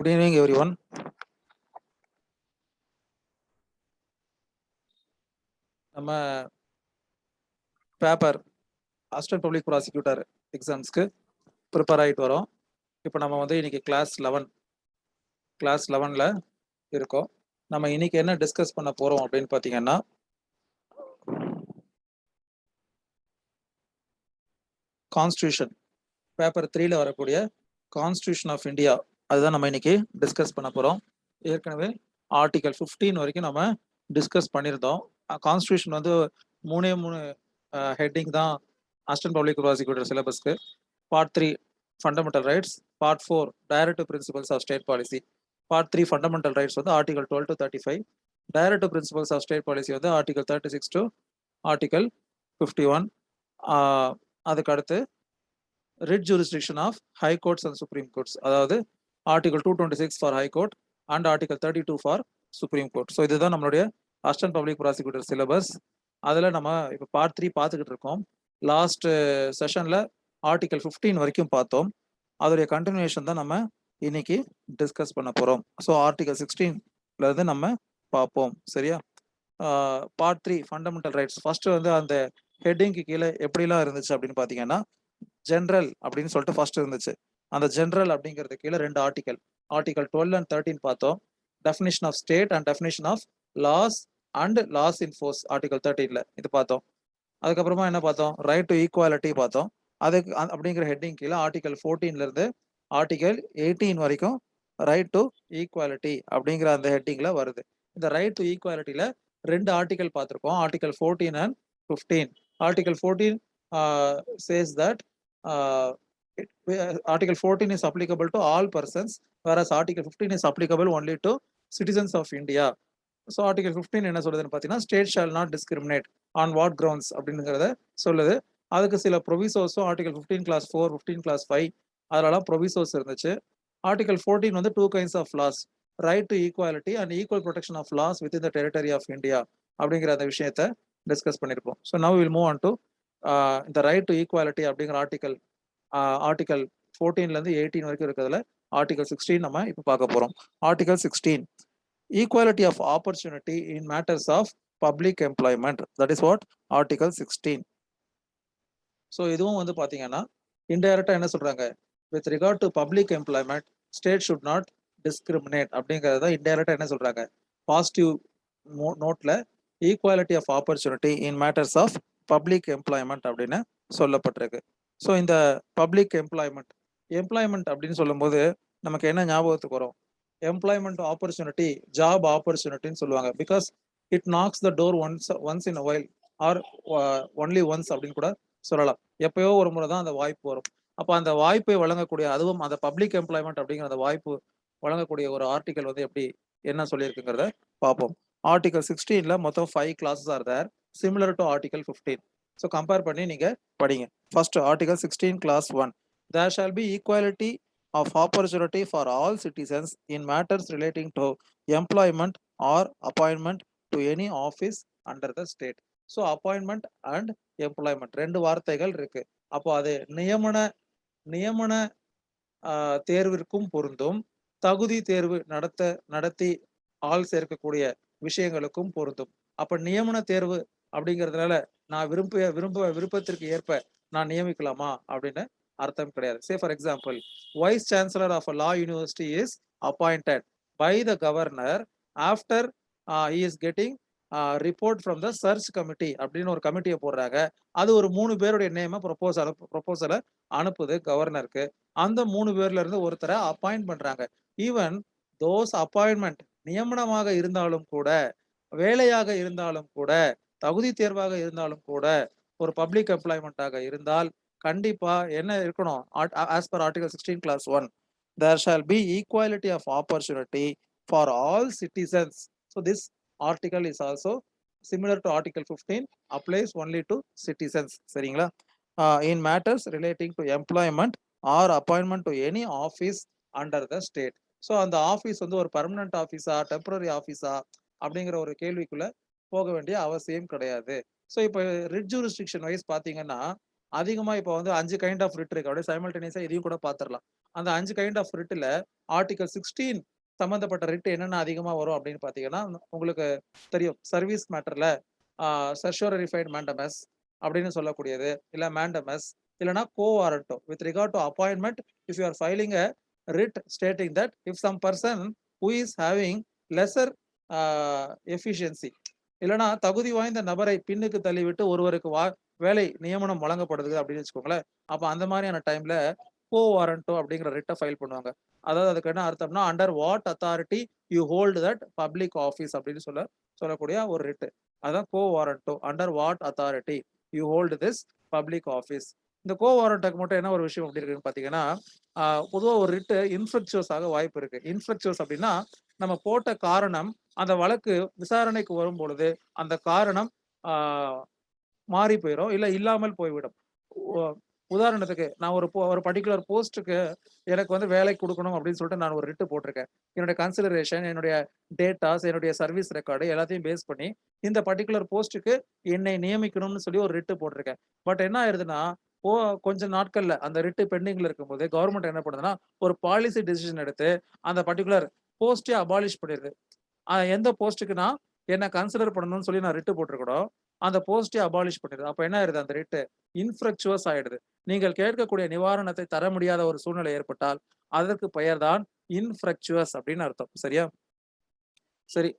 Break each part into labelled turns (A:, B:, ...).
A: Good evening, everyone. நம்ம paper assistant public prosecutor எக்ஸாம்ஸ்க்கு prepare ஆகிட்டு வரோம். இப்போ நம்ம வந்து இன்னைக்கு கிளாஸ் 11ல் இருக்கோம். நம்ம இன்னைக்கு என்ன டிஸ்கஸ் பண்ண போகிறோம் அப்படின்னு பார்த்தீங்கன்னா, கான்ஸ்டியூஷன் பேப்பர் 3ல் வரக்கூடிய கான்ஸ்டியூஷன் ஆஃப் இந்தியா, அதுதான் நம்ம இன்னைக்கு டிஸ்கஸ் பண்ண போகிறோம். ஏற்கனவே ஆர்டிகல் 15 வரைக்கும் நம்ம டிஸ்கஸ் பண்ணியிருந்தோம். கான்ஸ்டியூஷன் வந்து மூணு ஹெட்டிங் தான் அசிஸ்டன்ட் பப்ளிக் ப்ராசிக்யூட்டர் சிலபஸ்க்கு. Part 3 fundamental rights, part 4 directive principles of state policy, part 3 fundamental rights வந்து article 12 to 35, directive principles of state policy வந்து ஆர்டிகல் 36 to ஆர்டிகல் 51. அதுக்கு அடுத்து writ jurisdiction of high courts and supreme courts, அதாவது article 226 for high court and article 32 for supreme court. So இதுதான் நம்மளுடைய assistant public prosecutor syllabus. அதில் நம்ம இப்போ part 3 பார்த்துக்கிட்டு இருக்கோம். லாஸ்ட் செஷனில் ஆர்டிகல் 15 வரைக்கும் பார்த்தோம். அதோடைய கண்டினியூஷன் தான் நம்ம இன்னைக்கு டிஸ்கஸ் பண்ண போகிறோம். ஸோ ஆர்டிகல் 16ல இருந்து நம்ம பார்ப்போம். சரியா? Part 3 fundamental rights. ஃபர்ஸ்ட் வந்து அந்த ஹெட்டிங்க்கு கீழே எப்படிலாம் இருந்துச்சு அப்படின்னு பார்த்தீங்கன்னா, ஜென்ரல் அப்படின்னு சொல்லிட்டு ஃபர்ஸ்ட் இருந்துச்சு. அந்த ஜென்ரல் அப்படிங்கிறது கீழே 2 ஆர்டிகல் 12 and 13 பார்த்தோம். Definition of state and definition of laws and laws in force article 13ல இது பார்த்தோம். அதுக்கப்புறமா என்ன பார்த்தோம்? ரைட் டு ஈக்குவாலிட்டி பார்த்தோம். அதுக்கு அப்படிங்கிற ஹெட்டிங் கீழே ஆர்டிகல் 14ல இருந்து ஆர்டிகல் 18 வரைக்கும் ரைட் டு ஈக்குவாலிட்டி அப்படிங்கிற அந்த ஹெட்டிங்ல வருது. இந்த ரைட் டு ஈக்குவாலிட்டியில 2 ஆர்டிகல் பார்த்துருக்கோம், article 14 and 15. Article 14 says that article 14 is applicable to all persons, whereas article 15 is applicable only to citizens of India. So article 15 என்ன சொல்லுதுன்னு பார்த்தீங்கன்னா, state shawl not discriminate on what grounds அப்படிங்கிறத சொல்லுது. அதுக்கு சில ப்ரொவிசோஸும் article 15 class 4, 15 class 5 அதெல்லாம் ப்ரொவிசோஸ் இருந்துச்சு. Article 14 வந்து 2 kinds of laws, right to equality and equal protection of laws within the territory of India அப்படிங்கிற அந்த விஷயத்தை டிஸ்கஸ் பண்ணியிருப்போம். So now we'll move on to இந்த ரைட் டு ஈக்குவாலிட்டி அப்படிங்கிற article 14லேருந்து 18 வரைக்கும் இருக்கிறதுல ஆர்டிகல் 16 நம்ம இப்போ பார்க்க போகிறோம். Article 16, equality of opportunity in matters of public employment. That is what article 16. So இதுவும் வந்து பாத்தீங்கன்னா இன்டைரக்டா என்ன சொல்றாங்க, with regard to public employment state should not discriminate அப்படிங்கறத இன்டைரக்டா என்ன சொல்றாங்க, பாசிட்டிவ் நோட்ல equality of opportunity in matters of public employment அப்படின்னு சொல்லப்பட்டிருக்கு. ஸோ இந்த பப்ளிக் எம்ப்ளாய்மெண்ட் அப்படின்னு சொல்லும்போது நமக்கு என்ன ஞாபகத்துக்கு வரும்? எம்ப்ளாய்மெண்ட் ஆப்பர்ச்சுனிட்டி, ஜாப் ஆப்பர்ச்சுனிட்டின்னு சொல்லுவாங்க. Because it knocks the door once in a while R only once அப்படின்னு கூட சொல்லலாம். எப்பயோ ஒரு முறை தான் அந்த வாய்ப்பு வரும். அப்போ அந்த வாய்ப்பை வழங்கக்கூடிய, அதுவும் அந்த பப்ளிக் எம்ப்ளாய்மெண்ட் அப்படிங்கிற அந்த வாய்ப்பு வழங்கக்கூடிய ஒரு ஆர்டிகல் வந்து எப்படி என்ன சொல்லியிருக்குங்கிறத பார்ப்போம். ஆர்டிகல் 16ல மொத்தம் 5 classes are there, similar to article 15. So compare பண்ணி நீங்க படிங்க. First article 16 class 1, there shall be equality of opportunity for all citizens in matters relating to employment or appointment to any office under the state. So appointment and employment 2 வார்த்தைகள் இருக்கு. அப்போ அது நியமன தேர்விற்கும் பொருந்தும், தகுதி தேர்வு நடத்தி ஆள் சேர்க்கக்கூடிய விஷயங்களுக்கும் பொருந்தும். அப்ப நியமன தேர்வு அப்படிங்கிறதுனால நான் விருப்பத்திற்கு ஏற்ப நான் நியமிக்கலாமா அப்படின்னு அர்த்தம் கிடையாது. Say for example, vice chancellor of a law university is appointed by the governor after he is getting report from the search committee அப்படின்னு ஒரு கமிட்டியை போடுறாங்க. அது ஒரு 3 பேருடைய நேம ப்ரொபோசலை அனுப்புது கவர்னருக்கு. அந்த 3 பேர்ல இருந்து ஒருத்தரை அப்பாயிண்ட் பண்றாங்க. ஈவன் தோஸ் அப்பாயின்மெண்ட் நியமனமாக இருந்தாலும் கூட, வேலையாக இருந்தாலும் கூட, தகுதி தேர்வாக இருந்தாலும் கூட, ஒரு பப்ளிக் எம்ப்ளாய்மெண்ட்டாக இருந்தால் கண்டிப்பா என்ன இருக்கணும்? as per article 16 class 1, there shall be equality of opportunity for all citizens. So this article is also similar to article 15, applies only to citizens. சரிங்களா? in matters relating to employment or appointment to any office under the state. So அந்த office வந்து ஒரு permanent ஆஃபீஸா, temporary ஆஃபீஸா அப்படிங்கிற ஒரு கேள்விக்குள்ள போக வேண்டிய அவசியம் கிடையாது. ஸோ இப்போ ரிட் ஜூரிஸ்டிக்ஷன் வைஸ் பார்த்தீங்கன்னா, அதிகமா இப்போ வந்து 5 கைண்ட் ஆஃப் ரிட் இருக்கு. அப்படியே சைமல்டேனியஸா இதையும் கூட பார்த்துரலாம். அந்த 5 கைண்ட் ஆஃப் ரிட்ல ஆர்டிகல் 16 சம்மந்தப்பட்ட ரிட் என்னென்ன அதிகமா வரும் அப்படின்னு பார்த்தீங்கன்னா, உங்களுக்கு தெரியும். சர்வீஸ் மேட்டர்ல சர்ஷோரரிஃபைட் மேண்டமஸ் அப்படின்னு சொல்லக்கூடியது, இல்ல மேண்டமஸ், இல்லன்னா quo warranto with regard to appointment if you are filing a writ stating that if some person who is having lesser efficiency, இல்லன்னா தகுதி வாய்ந்த நபரை பின்னுக்கு தள்ளிவிட்டு ஒருவருக்கு வேலை நியமனம் வழங்கப்படுது அப்படின்னு வச்சுக்கோங்களேன். அப்ப அந்த மாதிரியான டைம்ல கோ வாரண்டோ அப்படிங்கிற ரிட்ட ஃபைல் பண்ணுவாங்க. அதாவது அதுக்கு என்ன அர்த்தம்னா, under what authority you hold that public office அப்படின்னு சொல்லக்கூடிய ஒரு ரிட். அதான் quo warranto. Under what authority you hold this public office. இந்த கோ வாரண்ட்டுக்கு மட்டும் என்ன ஒரு விஷயம் அப்படி இருக்குன்னு பார்த்தீங்கன்னா, பொதுவா ஒரு ரிட் இன்ஃப்ரக்சுவஸ் ஆக வாய்ப்பு இருக்கு. இன்ஃப்ரக்சுவஸ் அப்படின்னா, நம்ம போட்ட காரணம் அந்த வழக்கு விசாரணைக்கு வரும்பொழுது அந்த காரணம் ஆ மாறி போயிரும். இல்ல இல்லாமல் போய்விடும். உ உதாரணத்துக்கு நான் ஒரு பர்ட்டிகுலர் போஸ்ட்டுக்கு எனக்கு வந்து வேலை குடுக்கணும் அப்படின்னு சொல்லிட்டு நான் ஒரு ரிட் போட்டிருக்கேன். என்னுடைய கன்சிடரேஷன், என்னுடைய டேட்டாஸ், என்னுடைய சர்வீஸ் ரெக்கார்டு எல்லாத்தையும் பேஸ் பண்ணி இந்த பர்ட்டிகுலர் போஸ்ட்டுக்கு என்னை நியமிக்கணும்னு சொல்லி ஒரு ரிட் போட்டிருக்கேன். பட் என்ன ஆயிருதுன்னா, கொஞ்ச நாட்கள்ல அந்த ரிட் பெண்டிங்ல இருக்கும்போது கவர்ன்மெண்ட் என்ன பண்ணுதுன்னா, ஒரு பாலிசி டெசிஷன் எடுத்து அந்த பர்ட்டிகுலர் போஸ்ட்டே அபாலிஷ் பண்ணிருது. எந்த போஸ்ட்டுக்குன்னா என்ன கன்சிடர் பண்ணணும்னு சொல்லி நான் ரிட் போட்டிருக்கணும். அந்த போஸ்ட்டே அபாலிஷ் பண்ணிருது. அப்ப என்ன ஆயிருது அந்த ரிட் இன்ஃப்ரக்சுவஸ் ஆயிடுது. நீங்கள் கேட்கக்கூடிய நிவாரணத்தை தர முடியாத ஒரு சூழ்நிலை ஏற்பட்டால் அதற்கு பெயர்தான் இன்ஃப்ரக்சுவஸ் அப்படின்னு அர்த்தம். சரியா? சரி.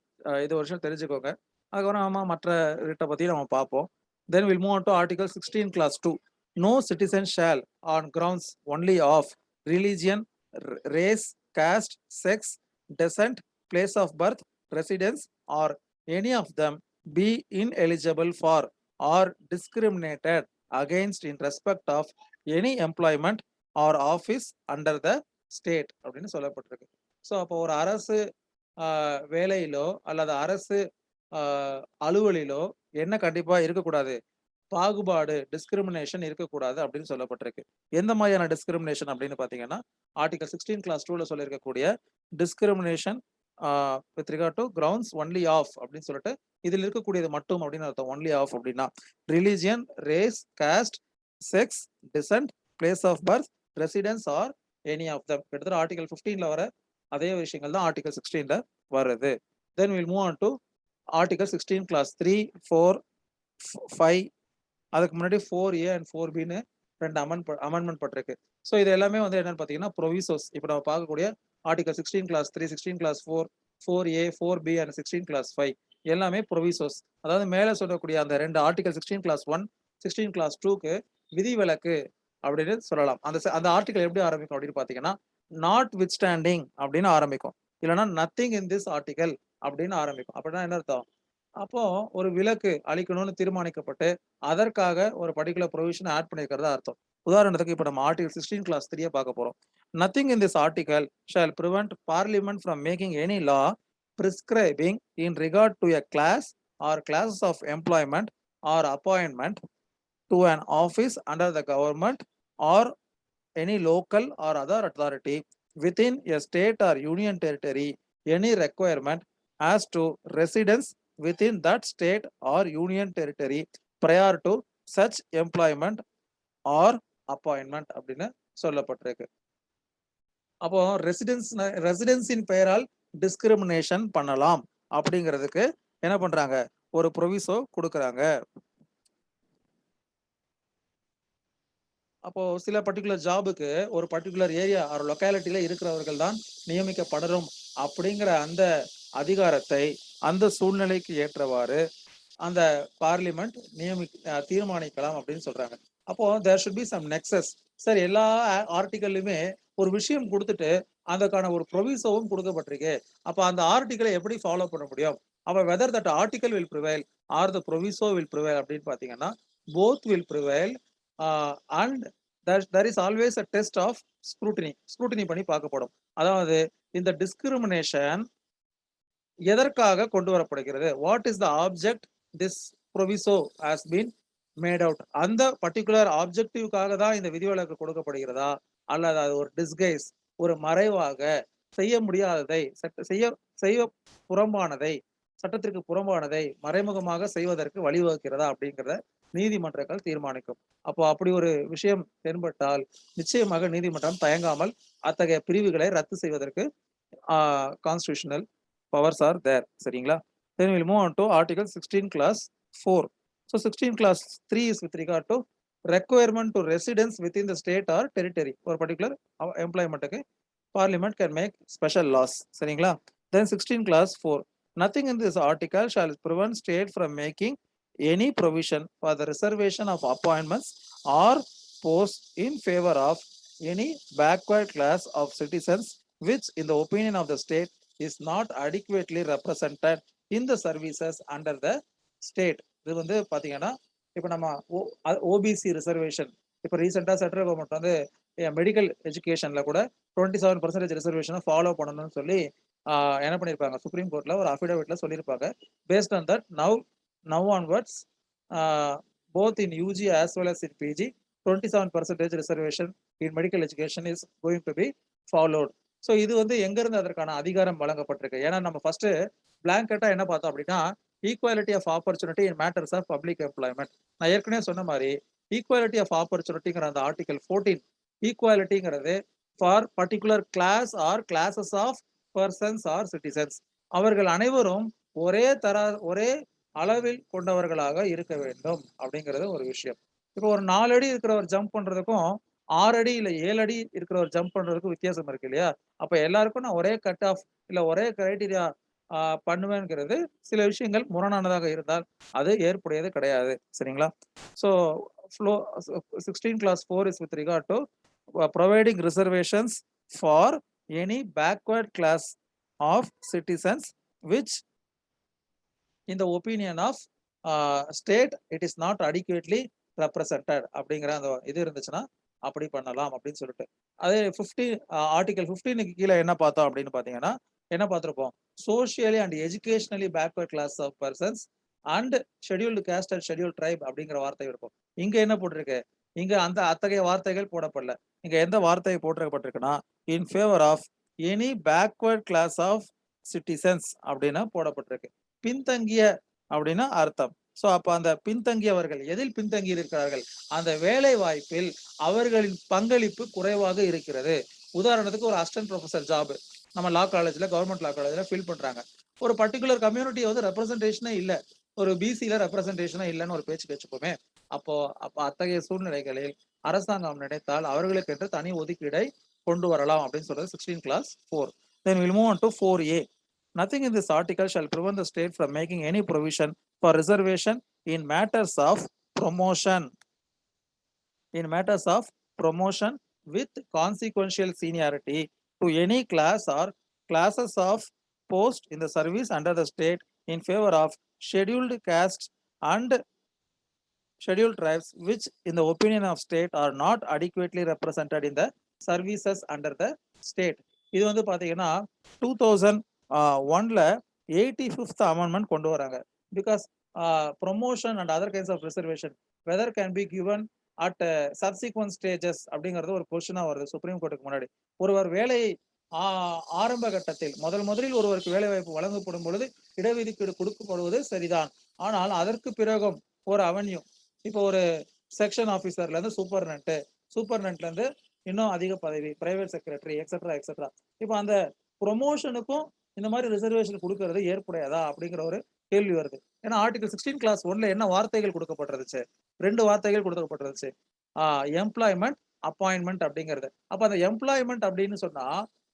A: இது ஒரு விஷயம் தெரிஞ்சுக்கோங்க. அதுக்கப்புறம் ஆமா மற்ற ரிட்ட பத்தி நம்ம பார்ப்போம். Then will move on to article 16 class 2. No citizen shall on grounds only of religion, race, caste, sex, descent, place of birth, residence or any of them be ineligible for or discriminated against in respect of any employment or office under the state அப்படின்னு சொல்லப்பட்டிருக்கு. So அப்போ ஒரு அரசு வேலையிலோ அல்லது அரசு அலுவலிலோ என்ன கண்டிப்பா இருக்கக்கூடாது, பாகுபாடு டிஸ்கிரிமினேஷன் இருக்கக்கூடாது அப்படின்னு சொல்லப்பட்டிருக்கு. எந்த மாதிரியான டிஸ்கிரிமினேஷன் அப்படின்னு பார்த்தீங்கன்னா, ஆர்டிகல் 16 கிளாஸ் 2ல சொல்லியிருக்கக்கூடிய discrimination with regard to grounds only of அப்படின்னு சொல்லிட்டு இதில் இருக்கக்கூடியது மட்டும் அப்படின்னு அர்த்தம். ஒன்லி ஆஃப் அப்படின்னா religion, race, caste, sex, descent, place of birth, residence or any of them. கிட்டத்தட்ட ஆர்டிகல் 15ல வர அதே விஷயங்கள் தான் ஆர்டிகல் 16ல வருது. Then will move on to article 16 class 3, 4, 5. அதுக்கு முன்னாடி 4A அண்ட் 4Bன்னு 2 அமெண்ட்மெண்ட் பட்டிருக்கு. ஸோ இது எல்லாமே வந்து என்னன்னு பார்த்தீங்கன்னா ப்ரொவிசோஸ். இப்போ நம்ம பார்க்கக்கூடிய article 16 class 3, 16 class 4, 4A, 4B and 16 class 5 எல்லாமே ப்ரொவிசோஸ். அதாவது மேலே சொல்லக்கூடிய அந்த 2 ஆர்டிகல் 16 கிளாஸ் 1, 16 கிளாஸ் 2க்கு விதிவிலக்கு அப்படின்னு சொல்லலாம். அந்த ஆர்டிகல் எப்படி ஆரம்பிக்கும் அப்படின்னு பார்த்தீங்கன்னா, நாட் வித் ஸ்டாண்டிங் அப்படின்னு ஆரம்பிக்கும். இல்லைன்னா நத்திங் இன் திஸ் ஆர்டிகல் அப்படின்னு ஆரம்பிக்கும். அப்படின்னா என்ன அர்த்தம்? அப்போ ஒரு விலக்கு அளிக்கணும்னு தீர்மானிக்கப்பட்டு அதற்காக ஒரு பர்ட்டிகுலர் ப்ரொவிஷன் ஆட் பண்ணியிருக்கிறதா அர்த்தம். உதாரணத்துக்கு இப்போ நம்ம ஆர்டிகல் 16 கிளாஸ் 3 பார்க்க போறோம். Nothing in this article shall prevent parliament from making any law prescribing in regard to a class or classes of employment or appointment to an office under the government or any local or other authority within a state or union territory any requirement as to residence within that state or union territory prior to such employment or appointment அப்படின்னு சொல்லப்பட்டிருக்கு. அப்போ ரெசிடென்ஸின் பெயரால் discrimination பண்ணலாம் அப்படிங்கிறதுக்கு என்ன பண்றாங்க, ஒரு proviso கொடுக்குறாங்க. அப்போ சில பர்ட்டிகுலர் ஜாபுக்கு ஒரு பர்ட்டிகுலர் ஏரியா ஒரு லொக்காலிட்டியில இருக்கிறவர்கள் தான் நியமிக்கப்படணும் அப்படிங்கிற அந்த அதிகாரத்தை அந்த சூழ்நிலைக்கு ஏற்றவாறு அந்த பார்லிமெண்ட் தீர்மானிக்கலாம் அப்படின்னு சொல்றாங்க. அப்போ there should be some nexus. Sir எல்லா ஆர்டிகல்லுமே ஒரு விஷயம் கொடுத்துட்டு அதுக்கான ஒரு ப்ரொவிசோவும் கொடுக்கப்பட்டிருக்கு. அப்ப அந்த ஆர்டிகலை எப்படி ஃபாலோ பண்ண முடியும்? அப்ப whether that article will prevail R the proviso will prevail அப்படின்னு பாத்தீங்கன்னா both will prevail. And there is always a test of scrutiny பண்ணி பார்க்கப்படும். அதாவது இந்த டிஸ்கிரிமினேஷன் எதற்காக கொண்டு வரப்படுகிறது, what is the object this proviso has been made out, அந்த பர்டிகுலர் ஆப்ஜெக்டிவ்காக தான் இந்த விதிவிலக்கு கொடுக்கப்படுகிறதா, அல்லது அது ஒரு டிஸ்கைஸ் ஒரு மறைவாக செய்ய முடியாததை செய்ய புறம்பானதை சட்டத்திற்கு புறம்பானதை மறைமுகமாக செய்வதற்கு வழிவகுக்கிறதா அப்படிங்கிறத நீதிமன்றங்கள் தீர்மானிக்கும். அப்போ அப்படி ஒரு விஷயம் தென்பட்டால் நிச்சயமாக நீதிமன்றம் தயங்காமல் அத்தகைய பிரிவுகளை ரத்து செய்வதற்கு கான்ஸ்டிடியூஷனல் பவர்ஸ் ஆர் தேர். சரிங்களா? Then we'll move on to Article 16 Clause 4. So 16 Clause 3 is with regard to requirement to residence within the state or territory. ஒரு particular employment Parliament can make special laws. சரிங்களா? Then 16 Clause 4. Nothing in this article shall prevent state from making any provision for the reservation of appointments or posts in favor of any backward class of citizens which in the opinion of the state is not adequately represented in the services under the state. இது வந்து பாத்தீங்கன்னா இப்போ நம்ம OBC reservation இப்போ ரீசெண்டாக central government வந்து medical எஜுகேஷன்ல கூட 27% ரிசர்வேஷனை follow பண்ணணும்னு சொல்லி என்ன பண்ணியிருப்பாங்க, சுப்ரீம் கோர்ட்ல ஒரு அஃபிடவிட்ல சொல்லியிருப்பாங்க. Based on that now onwards both in UG as well as in PG 27% reservation in medical education is going to be followed. So இது வந்து எங்கிருந்து அதற்கான அதிகாரம் வழங்கப்பட்டிருக்கு? ஏன்னா நம்ம ஃபர்ஸ்ட் பிளாங்கெட்டா என்ன பார்த்தோம் அப்படின்னா equality of opportunity in matters of public employment. நான் ஏற்கனவே சொன்ன மாதிரி ஈக்குவாலிட்டி ஆஃப் ஆப்பர்ச்சுனிட்டிங்கிற அந்த ஆர்டிகல் 14 ஈக்குவாலிட்டிங்கிறது for particular class or classes of persons or citizens, அவர்கள் அனைவரும் ஒரே அளவில் கொண்டவர்களாக இருக்க வேண்டும் அப்படிங்கிறது ஒரு விஷயம். இப்போ ஒரு 4 அடி இருக்கிறவர் ஜம்ப் பண்றதுக்கும் 6 அடி இல்ல 7 அடி இருக்கிறவர் ஜம்ப் பண்றதுக்கும் வித்தியாசம் இருக்கு இல்லையா? அப்ப எல்லாருக்கும் நான் ஒரே கட் ஆஃப் இல்ல ஒரே கிரைட்டீரியா பண்ணுவேங்கிறது சில விஷயங்கள் முரணானதாக இருந்தால் அது ஏற்புடையது கிடையாது. சரிங்களா? So flow 16 Clause 4 is with regard to providing reservations for any backward class of citizens which in the opinion of state it is not adequately represented அப்படிங்கிற அந்த இது இருந்துச்சுன்னா அப்படி பண்ணலாம் அப்படின்னு சொல்லிட்டு. அதே ஆர்டிகல் 15க்கு கீழே என்ன பார்த்தோம் அப்படின்னு பாத்தீங்கன்னா என்ன பார்த்திருப்போம், socially and educationally backward class of persons and scheduled caste and schedule tribe அப்படிங்கிற வார்த்தை இருக்கும். இங்க என்ன போட்டிருக்கு, இங்க அந்த அத்தகைய வார்த்தைகள் போடப்படல. இங்க எந்த வார்த்தை போட்டிருக்கப்பட்டிருக்குன்னா in favour of any backward class of citizens அப்படின்னு போடப்பட்டிருக்கு. பின்தங்கிய அப்படின்னா அர்த்தம். ஸோ அப்ப அந்த பின்தங்கியவர்கள் எதில் பின்தங்கி இருக்கிறார்கள், அந்த வேலை வாய்ப்பில் அவர்களின் பங்களிப்பு குறைவாக இருக்கிறது. உதாரணத்துக்கு ஒரு அசிஸ்டன்ட் ப்ரொஃபசர் ஜாப் நம்ம லா காலேஜ்ல கவர்மெண்ட் லா காலேஜ்ல ஃபில் பண்றாங்க. ஒரு பர்டிகுலர் கம்யூனிட்டியை வந்து ரெப்ரசன்டேஷனே இல்லை, ஒரு பிசியில ரெப்ரசன்டேஷனே இல்லைன்னு ஒரு பேச்சு வச்சுப்போமே. அப்போ அத்தகைய சூழ்நிலைகளில் அரசாங்கம் நினைத்தால் அவர்களுக்கு என்று தனி ஒதுக்கீடை கொண்டு வரலாம் அப்படின்னு சொல்றது 16 Clause 4. Then we'll move on to 4A. Nothing in this article shall prevent the state from making any provision for reservation in matters of promotion with consequential seniority to any class or classes of post in the service under the state in favor of scheduled castes and scheduled tribes which in the opinion of state are not adequately represented in the services under the state. இது வந்து பாத்தீங்கன்னா 2001ல 85th amendment கொண்டு வராங்க. Because promotion and other kinds of reservation whether can be given at subsequent stages அப்படிங்கிறது ஒரு கொஸ்டினா வருது supreme கோர்ட்டுக்கு முன்னாடி. ஒருவர் வேலையை ஆரம்ப கட்டத்தில் முதலில் ஒருவருக்கு வேலை வாய்ப்பு வழங்கப்படும் பொழுது இடஒதுக்கீடு கொடுக்கப்படுவது சரிதான். ஆனால் அதற்கு பிறகும் ஒரு அவென்யூ, இப்போ ஒரு செக்ஷன் ஆபீசர்ல இருந்து சூப்பர்னென்ட்ல இருந்து இன்னும் அதிக பதவி, பிரைவேட் செக்ரட்டரி எக்ஸெட்ரா. இப்போ அந்த ப்ரொமோஷனுக்கும் இந்த மாதிரி ரிசர்வேஷன் கொடுக்கறது ஏற்புடையதா அப்படிங்கிற ஒரு கேள்வி வருது. ஏன்னா ஆர்டிகல் 16 Clause 1ல என்ன வார்த்தைகள் கொடுக்கப்பட்டிருந்துச்சு, 2 வார்த்தைகள் கொடுக்கப்பட்டிருந்துச்சு, எம்ப்ளாய்மெண்ட் அப்பாயின்மெண்ட் அப்படிங்கிறது. அப்ப அந்த எம்ப்ளாய்மெண்ட் அப்படின்னு சொன்னா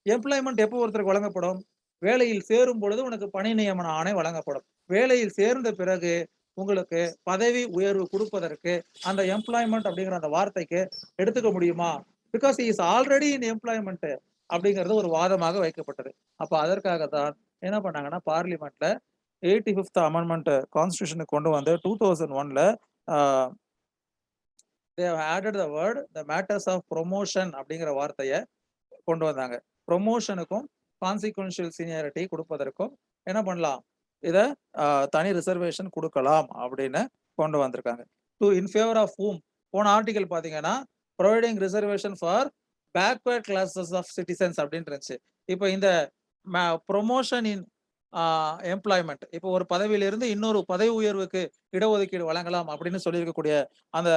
A: எம்ப்ளாய்மெண்ட் எப்போ ஒருத்தருக்கு வழங்கப்படும், வேலையில் சேரும் பொழுது உனக்கு பணி நியமன ஆணை வழங்கப்படும். வேலையில் சேர்ந்த பிறகு உங்களுக்கு பதவி உயர்வு கொடுப்பதற்கு அந்த எம்ப்ளாய்மெண்ட் அப்படிங்கிற அந்த வார்த்தைக்கு எடுத்துக்க முடியுமா, because is already in employment அப்படிங்கிறது ஒரு வாதமாக வைக்கப்பட்டது. அப்ப அதற்காக தான் என்ன பண்ணாங்கன்னா பார்லிமெண்ட்ல 85th amendment கான்ஸ்டிடியூஷனுக்கு கொண்டு வந்து 2001ல they have added the word the matters of promotion அப்படிங்கிற வார்த்தையை கொண்டு வந்தாங்க. ப்ரொமோஷனுக்கும் கான்சிக்வென்ஷியல் சீனியாரிட்டி கொடுப்பதற்கும் என்ன பண்ணலாம், இதை தனி ரிசர்வேஷன் கொடுக்கலாம் அப்படின்னு கொண்டு வந்திருக்காங்க. To in favour of whom, போன ஆர்டிகல் பாத்தீங்கன்னா providing reservation for backward classes of citizens அப்படின்னு இருந்துச்சு. இப்போ இந்த ப்ரொமோஷன் இன் எம்ப்ளாய்மெண்ட். இப்போ ஒரு பதவியிலிருந்து இன்னொரு பதவி உயர்வுக்கு இடஒதுக்கீடு வழங்கலாம் அப்படின்னு சொல்லியிருக்கக்கூடிய அந்த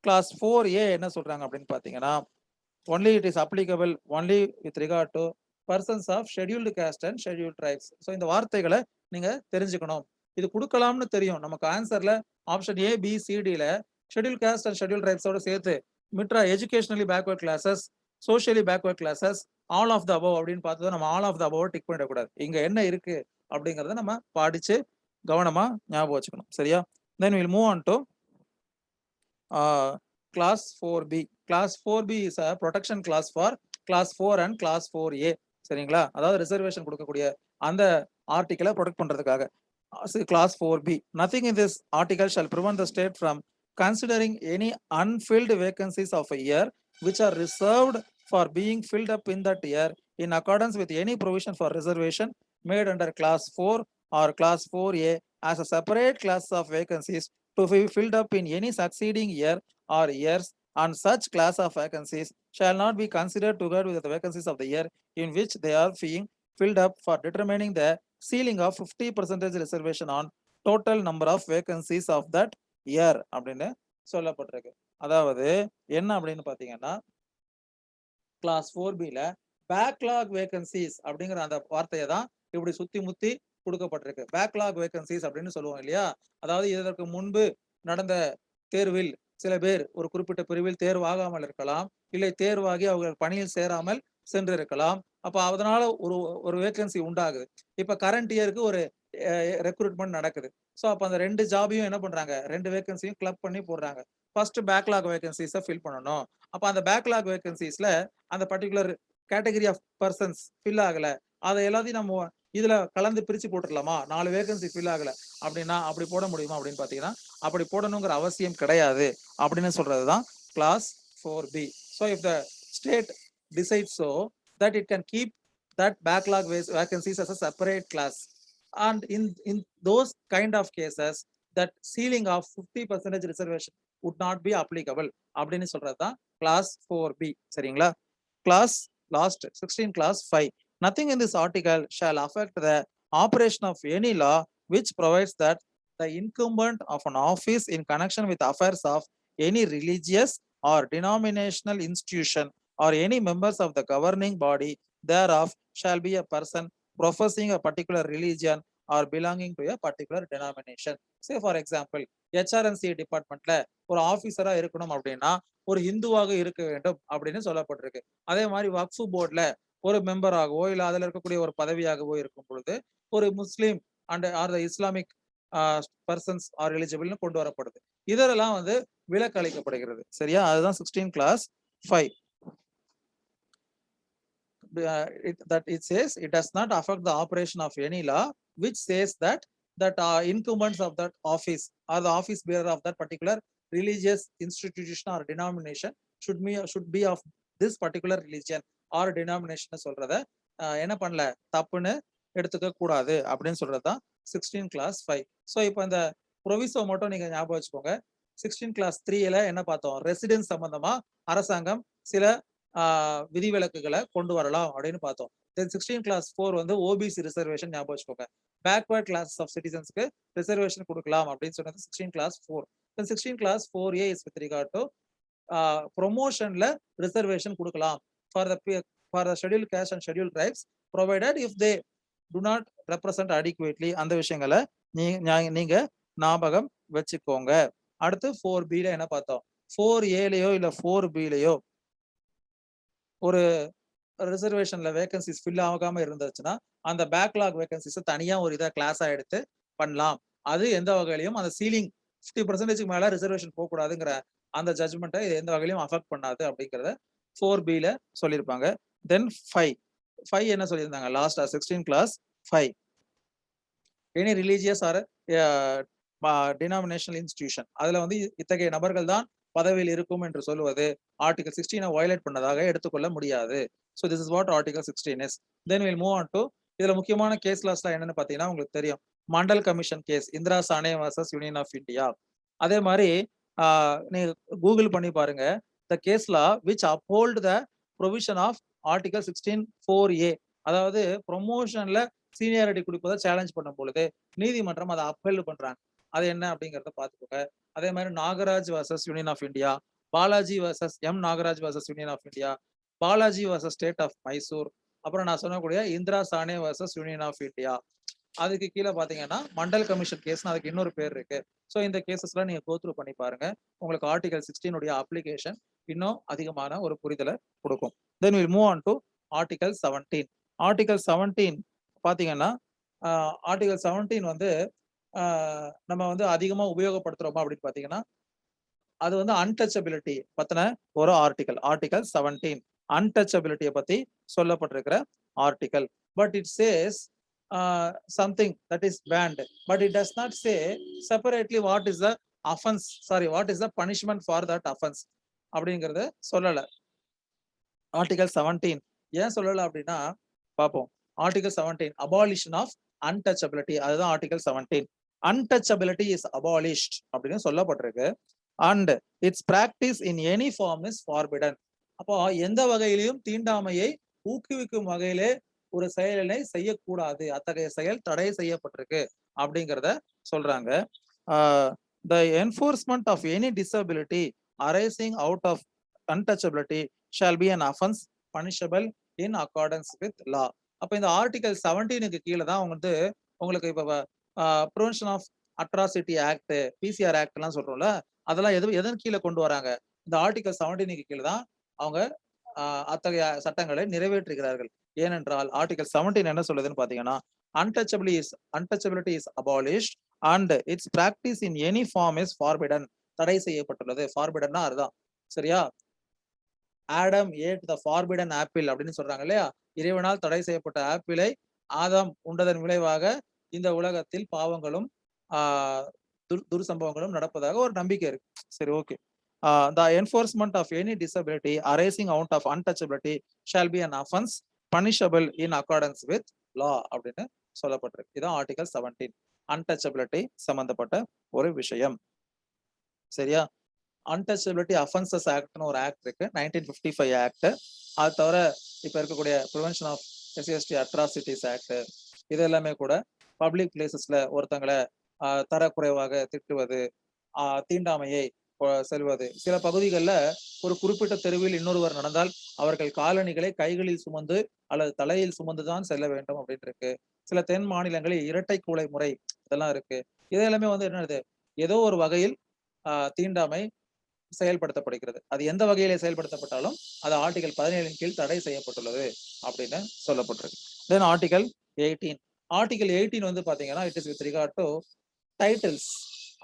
A: கிளாஸ் 4A என்ன சொல்றாங்க அப்படின்னு பார்த்தீங்கன்னா, only it is applicable only with regard to persons of scheduled caste and scheduled tribes. So இந்த வார்த்தைகளை நீங்க தெரிஞ்சுக்கணும். இது கொடுக்கலாம்னு தெரியும். நமக்கு ஆன்சர்ல ஆப்ஷன் ஏ, பி, சிடில ஷெட்யூல் காஸ்ட் அண்ட் ஷெட்யூல் ட்ரைப்ஸோட சேர்த்து மிட்ரா educationally backward classes, socially backward classes, all of the above அப்படின்னு பார்த்தது நம்ம all of the above tick பண்ணிடக்கூடாது. இங்க என்ன இருக்கு அப்படிங்கறத நம்ம படிச்சு கவனமா ஞாபகம் வச்சுக்கணும். சரியா? Then will move on to class 4B. Class 4B is a protection class for class 4 and class 4A. சரிங்களா? அதாவது ரிசர்வேஷன் கொடுக்கக்கூடிய அந்த ஆர்டிகலை ப்ரொடெக்ட் பண்றதுக்காக. Class 4B. Nothing in this article shall prevent the state from considering any unfilled vacancies of a year which are reserved for being filled up in that year in accordance with any provision for reservation made under class 4 or class 4A as a separate class of vacancies to be filled up in any succeeding year or years, and such class of vacancies shall not be considered together with the vacancies of the year in which they are being filled up for determining the ceiling of 50% reservation on total number of vacancies of that year அப்படின்னு சொல்லப்பட்டிருக்கு. அதாவது என்ன அப்படின்னு பாத்தீங்கன்னா, class 4Bல backlog vacancies அப்படிங்கிற அந்த வார்த்தையை தான் இப்படி சுத்தி முத்தி கொடுக்கப்பட்டிருக்கு. பேக்லாக் வேகன்சிஸ் அப்படின்னு சொல்லுவோம் இல்லையா? அதாவது இதற்கு முன்பு நடந்த தேர்வில் சில பேர் ஒரு குறிப்பிட்ட பிரிவில் தேர்வாகாமல் இருக்கலாம், இல்லை தேர்வாகி அவர்கள் பணியில் சேராமல் சென்றிருக்கலாம். அப்ப அதனால ஒரு ஒரு வேகன்சி உண்டாகுது. இப்ப கரண்ட் இயருக்கு ஒரு ரெக்ரூட்மெண்ட் நடக்குது. ஸோ அப்ப அந்த 2 ஜாபையும் என்ன பண்றாங்க, 2 வேகன்சியும் கிளப் பண்ணி போடுறாங்க. ஃபர்ஸ்ட் பேக்லாக் வேகன்சிஸை ஃபில் பண்ணணும். அப்ப அந்த பேக்லாக் வேகன்சிஸ்ல அந்த particular category of persons fill ஆகல, அதை எல்லாத்தையும் நம்ம இதுல கலந்து பிரிச்சு போட்டுடலாமா? 4 வேகன்சி ஃபில் ஆகல அப்படின்னா அப்படி போட முடியுமா அப்படின்னு பாத்தீங்கன்னா, அப்படி போடணுங்கிற அவசியம் கிடையாது அப்படின்னு சொல்றதுதான் class 4B. So if the state decides so that it can keep that backlog vacancies as a separate class, and in those kind of cases that ceiling of 50% reservation would not be applicable அப்படின்னு சொல்றதுதான் class 4B. சரிங்களா? Class last 16 class 5. Nothing in this article shall affect the operation of any law which provides that the incumbent of an office in connection with affairs of any religious or denominational institution or any members of the governing body thereof shall be a person professing a particular religion or belonging to a particular denomination. Say for example, HRNC டிபார்ட்மெண்ட்ல ஒரு ஆபீசரா இருக்கணும் அப்படின்னா ஒரு இந்துவாக இருக்க வேண்டும் அப்படின்னு சொல்லப்பட்டிருக்கு. அதே மாதிரி வக்ஃபு போர்ட்ல ஒரு மெம்பராகவோ இல்ல அதுல இருக்கக்கூடிய ஒரு பதவியாகவோ இருக்கும் பொழுது ஒரு Muslim and or the Islamic persons or எலிஜிபிள்னு கொண்டு வரப்படுது. இதெல்லாம் வந்து விலக்கு அளிக்கப்படுகிறது. சரியா? அதுதான் 16 class 5. That it says it does not affect the operation of any law which says that incumbents of that office or the office bearer of that particular religious institution or denomination should be of this particular religion or denomination சொல்றத என்ன பண்ணல, தப்புன்னு எடுத்துக்க கூடாது அப்படின்னு சொல்றதுதான் 16 class 5. So இப்போ இந்த ப்ரொவிசோ மட்டும் நீங்க ஞாபகம் வச்சுக்கோங்க. 16 class 3ல என்ன பார்த்தோம், ரெசிடென்ஸ் சம்பந்தமா அரசாங்கம் சில விதிவிலக்குகளை கொண்டு வரலாம் அப்படின்னு பார்த்தோம். தென் 16 class 4 வந்து ஓபிசி ரிசர்வேஷன் ஞாபகம் வச்சுக்கோங்க. பேக்வர்ட் கிளாஸ் ஆஃப் சிட்டிசன்ஸ்க்கு ரிசர்வேஷன் கொடுக்கலாம் அப்படின்னு சொன்னது 16 class 4. Then 16 class 4A is with regard to ப்ரொமோஷன்ல ரிசர்வேஷன் கொடுக்கலாம் for the schedule caste and schedule tribes provided if they do not represent adequately. அந்த விஷயங்களை நீங்க ஞாபகம் வச்சுக்கோங்க. அடுத்து 4Bல என்ன பார்த்தோம், 4Aலயோ இல்ல 4Bலயோ ஒரு ரிசர்வேஷன்ல வேகன்சிஸ் ஃபில் ஆகாம இருந்துச்சுன்னா அந்த பேக்லாக் வேகன்சிஸ் தனியா ஒரு இதை கிளாஸா எடுத்து பண்ணலாம். அது எந்த வகையிலையும் அந்த சீலிங் 50% மேல ரிசர்வேஷன் போகக்கூடாதுங்கிற அந்த ஜட்மெண்ட்டை எந்த வகையிலையும் அஃபெக்ட் பண்ணாது அப்படிங்கிறத 4Bல சொல்லியிருப்பாங்க. தென் 5 என்ன சொல்லியிருந்தாங்க லாஸ்டா 16 class 5. Any religious or denominational institution, அதுல வந்து இத்தகைய நபர்கள் தான் பதவியில் இருக்கும் என்று சொல்லுவது ஆர்டிகல் 16 வயலேட் பண்ணதாக எடுத்துக்கொள்ள முடியாது. So this is what article 16 is. Then will move on to இதுல முக்கியமான கேஸ் லாஸ்லாம் என்னன்னு பாத்தீங்கன்னா உங்களுக்கு தெரியும், Mandal commission case, Indira Sawhney versus union of India. அதே மாதிரி நீங்க கூகுள் பண்ணி பாருங்க, the case law which upheld the provision of article 16 4A, அதாவது ப்ரொமோஷன்ல சீனியாரிட்டி கொடுப்பதை சேலஞ்ச் பண்ணும் பொழுது நீதிமன்றம் அதை அப்பெல் பண்றாங்க. அது என்ன அப்படிங்கிறத பார்த்துக்கோங்க. அதே மாதிரி Nagaraj versus union of India, Balaji versus Nagaraj versus union of India, Balaji versus state of Mysore, அப்புறம் நான் சொன்னக்கூடிய Indira Sawhney versus union of India. அதுக்கு கீழே பாத்தீங்கன்னா மண்டல் கமிஷன் கேஸ்னு அதுக்கு இன்னொரு பேர் இருக்கு. ஸோ இந்த கேசஸ்லாம் நீங்க கோ த்ரூ பண்ணி பாருங்க. உங்களுக்கு ஆர்டிகல் 16 உடைய அப்ளிகேஷன் இன்னும் அதிகமான ஒரு புரிதலை கொடுக்கும். Then will move on to article 17. Article 17 பாத்தீங்கன்னா ஆர்டிகல் 17 வந்து நம்ம வந்து அதிகமா உபயோகப்படுத்துறோமா அப்படின்னு பாத்தீங்கன்னா அது வந்து அன்டச்சபிலிட்டி பத்தின ஒரு ஆர்டிகல். ஆர்டிகல் 17 அன்டச்சபிலிட்டியை பத்தி சொல்லப்பட்டிருக்கிற article. But it chase something that is banned, but it does not say separately what is the offense, what is the punishment for that offense அப்படிங்கறத சொல்லல. ஆர்டிகல் 17 ஏன் சொல்லல அப்படின்னா பார்ப்போம். ஆர்டிகல் 17 abolition of untouchability, அதுதான் article 17. untouchability is abolished அப்படின்னு சொல்லப்பட்டிருக்கு. and its practice in any form is forbidden. அப்போ எந்த வகையிலையும் தீண்டாமையை ஊக்குவிக்கும் வகையிலே ஒரு செயலை செய்யக்கூடாது, அத்தகைய செயல் தடை செய்யப்பட்டிருக்கு அப்படிங்கிறத சொல்றாங்க. the enforcement of any disability arising out of untouchability shall be an offense punishable in accordance with law. அப்ப இந்த ஆர்டிகல் 17க்கு கீழே தான் வந்து உங்களுக்கு இப்ப prevention of atrocity act, PCR act எல்லாம் சொல்றோம்ல, அதெல்லாம் எதன் கீழே கொண்டு வராங்க? இந்த ஆர்டிகல் 17க்கு கீழே தான் அவங்க அத்தகைய சட்டங்களை நிறைவேற்றுகிறார்கள். ஏனென்றால் ஆர்டிகல் 17 என்ன சொல்லுதுன்னு பாத்தீங்கன்னா untouchability is abolished and its practice in any form is forbidden, தடை செய்யப்பட்டுள்ளது. forbidden அதுதான், சரியா? ஆடம் ஏட் த ஃபார்பிடன் ஆப்பிள் அப்படின்னு சொல்றாங்க இல்லையா? இறைவனால் தடை செய்யப்பட்ட ஆப்பிளை ஆதாம் உண்டதன் விளைவாக இந்த உலகத்தில் பாவங்களும் துர்சம்பவங்களும் நடப்பதாக ஒரு நம்பிக்கை இருக்கு. சரி, okay. The enforcement of any disability arising out of untouchability shall be an offense punishable in accordance with law அப்படின்னு சொல்லப்பட்டிருக்கு. இதான் ஆர்டிகல் 17 அன்டச்சபிலிட்டி சம்பந்தப்பட்ட ஒரு விஷயம். சரியா? அன்டச்சபிலிட்டி அஃபென்சஸ் ஆக்ட்னு ஒரு ஆக்ட் இருக்கு, 1955 ஆக்ட். அது தவிர இப்ப இருக்கக்கூடிய prevention of SC ST atrocities act, இது எல்லாமே கூட பப்ளிக் பிளேசஸ்ல ஒருத்தங்களை தரக்குறைவாக திட்டுவது, தீண்டாமையை செல்வது, சில பகுதிகளில் ஒரு குறிப்பிட்ட தெருவில் இன்னொருவர் நடந்தால் அவர்கள் காலணிகளை கைகளில் சுமந்து அல்லது தலையில் சுமந்துதான் செல்ல வேண்டும் அப்படின்னு இருக்கு. சில தென் மாநிலங்களில் இரட்டை கூலை முறை இதெல்லாம் இருக்கு. இது எல்லாமே வந்து என்னது, ஏதோ ஒரு வகையில் தீண்டாமை செயல்படுத்தப்படுகிறது. அது எந்த வகையில செயல்படுத்தப்பட்டாலும் அது ஆர்டிகல் 17 கீழ் தடை செய்யப்பட்டுள்ளது அப்படின்னு சொல்லப்பட்டிருக்கு. Then article 18. ஆர்டிகல் 18 வந்து பாத்தீங்கன்னா it is with regard to titles,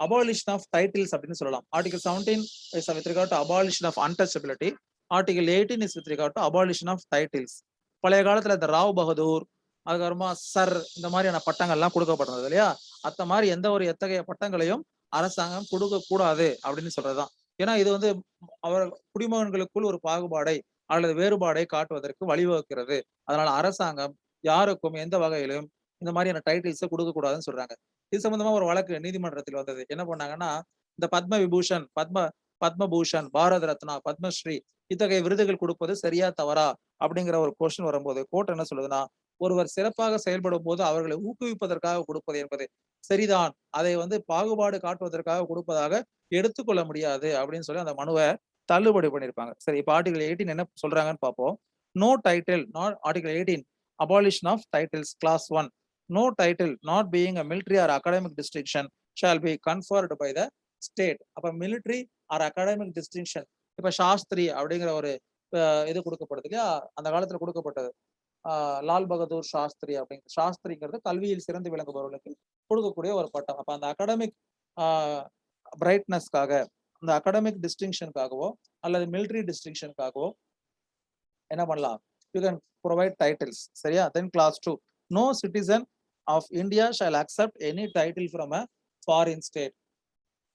A: abolition of titles அப்படின்னு சொல்லலாம். Article 17 is with regard to abolition of untouchability. Article 18 is with regard to abolition of titles. பழைய காலத்துல இந்த ராவ் பகதூர், அதுக்கப்புறமா சர், இந்த மாதிரியான பட்டங்கள்லாம் கொடுக்கப்பட்டது இல்லையா? அந்த மாதிரி எத்தகைய பட்டங்களையும் அரசாங்கம் கொடுக்க கூடாது அப்படின்னு சொல்றதுதான். ஏன்னா இது வந்து அவர் குடிமகன்களுக்குள் ஒரு பாகுபாடை அல்லது வேறுபாடை காட்டுவதற்கு வழிவகுக்கிறது. அதனால அரசாங்கம் யாருக்கும் எந்த வகையிலும் இந்த மாதிரியான டைட்டில்ஸை கொடுக்க கூடாதுன்னு சொல்றாங்க. இது சம்பந்தமா ஒரு வழக்கு நீதிமன்றத்தில் வந்தது. என்ன பண்ணாங்கன்னா, இந்த பத்ம விபூஷன், பத்மபூஷன், பாரத ரத்னா, பத்மஸ்ரீ இத்தகைய விருதுகள் கொடுப்பது சரியா தவறா அப்படிங்கிற ஒரு கொஸ்டின் வரும்போது கோர்ட் என்ன சொல்லுதுன்னா, ஒருவர் சிறப்பாக செயல்படும் போது அவர்களை ஊக்குவிப்பதற்காக கொடுப்பது என்பது சரிதான், அதை வந்து பாகுபாடு காட்டுவதற்காக கொடுப்பதாக எடுத்துக்கொள்ள முடியாது அப்படின்னு சொல்லி அந்த மனுவை தள்ளுபடி பண்ணியிருப்பாங்க. சரி, இப்போ ஆர்டிகல் 18 என்ன சொல்றாங்கன்னு பார்ப்போம். No title, not article 18 abolition of titles class 1. No title not being a military or academic distinction shall be conferred by the state. அப்ப military or academic distinction, இப்ப சாஸ்திரி அப்படிங்கிற ஒரு இது கொடுக்கப்படுது இல்லையா? அந்த காலத்துல கொடுக்கப்பட்டது லால் பகதூர் சாஸ்திரி அப்படிங்கிற, சாஸ்திரிங்கிறது கல்வியில் சிறந்து விளங்குபவர்களுக்கு கொடுக்கக்கூடிய ஒரு பட்டம். அப்ப அந்த அகாடமிக் பிரைட்னஸ்க்காக, அந்த அகாடமிக் டிஸ்டிங்ஷனுக்காகவோ அல்லது மிலிட்ரி டிஸ்டிங்ஷனுக்காகவோ என்ன பண்ணலாம்? You can provide titles. சரியா? தென் class 2. No citizen of India shall accept any title from a foreign state.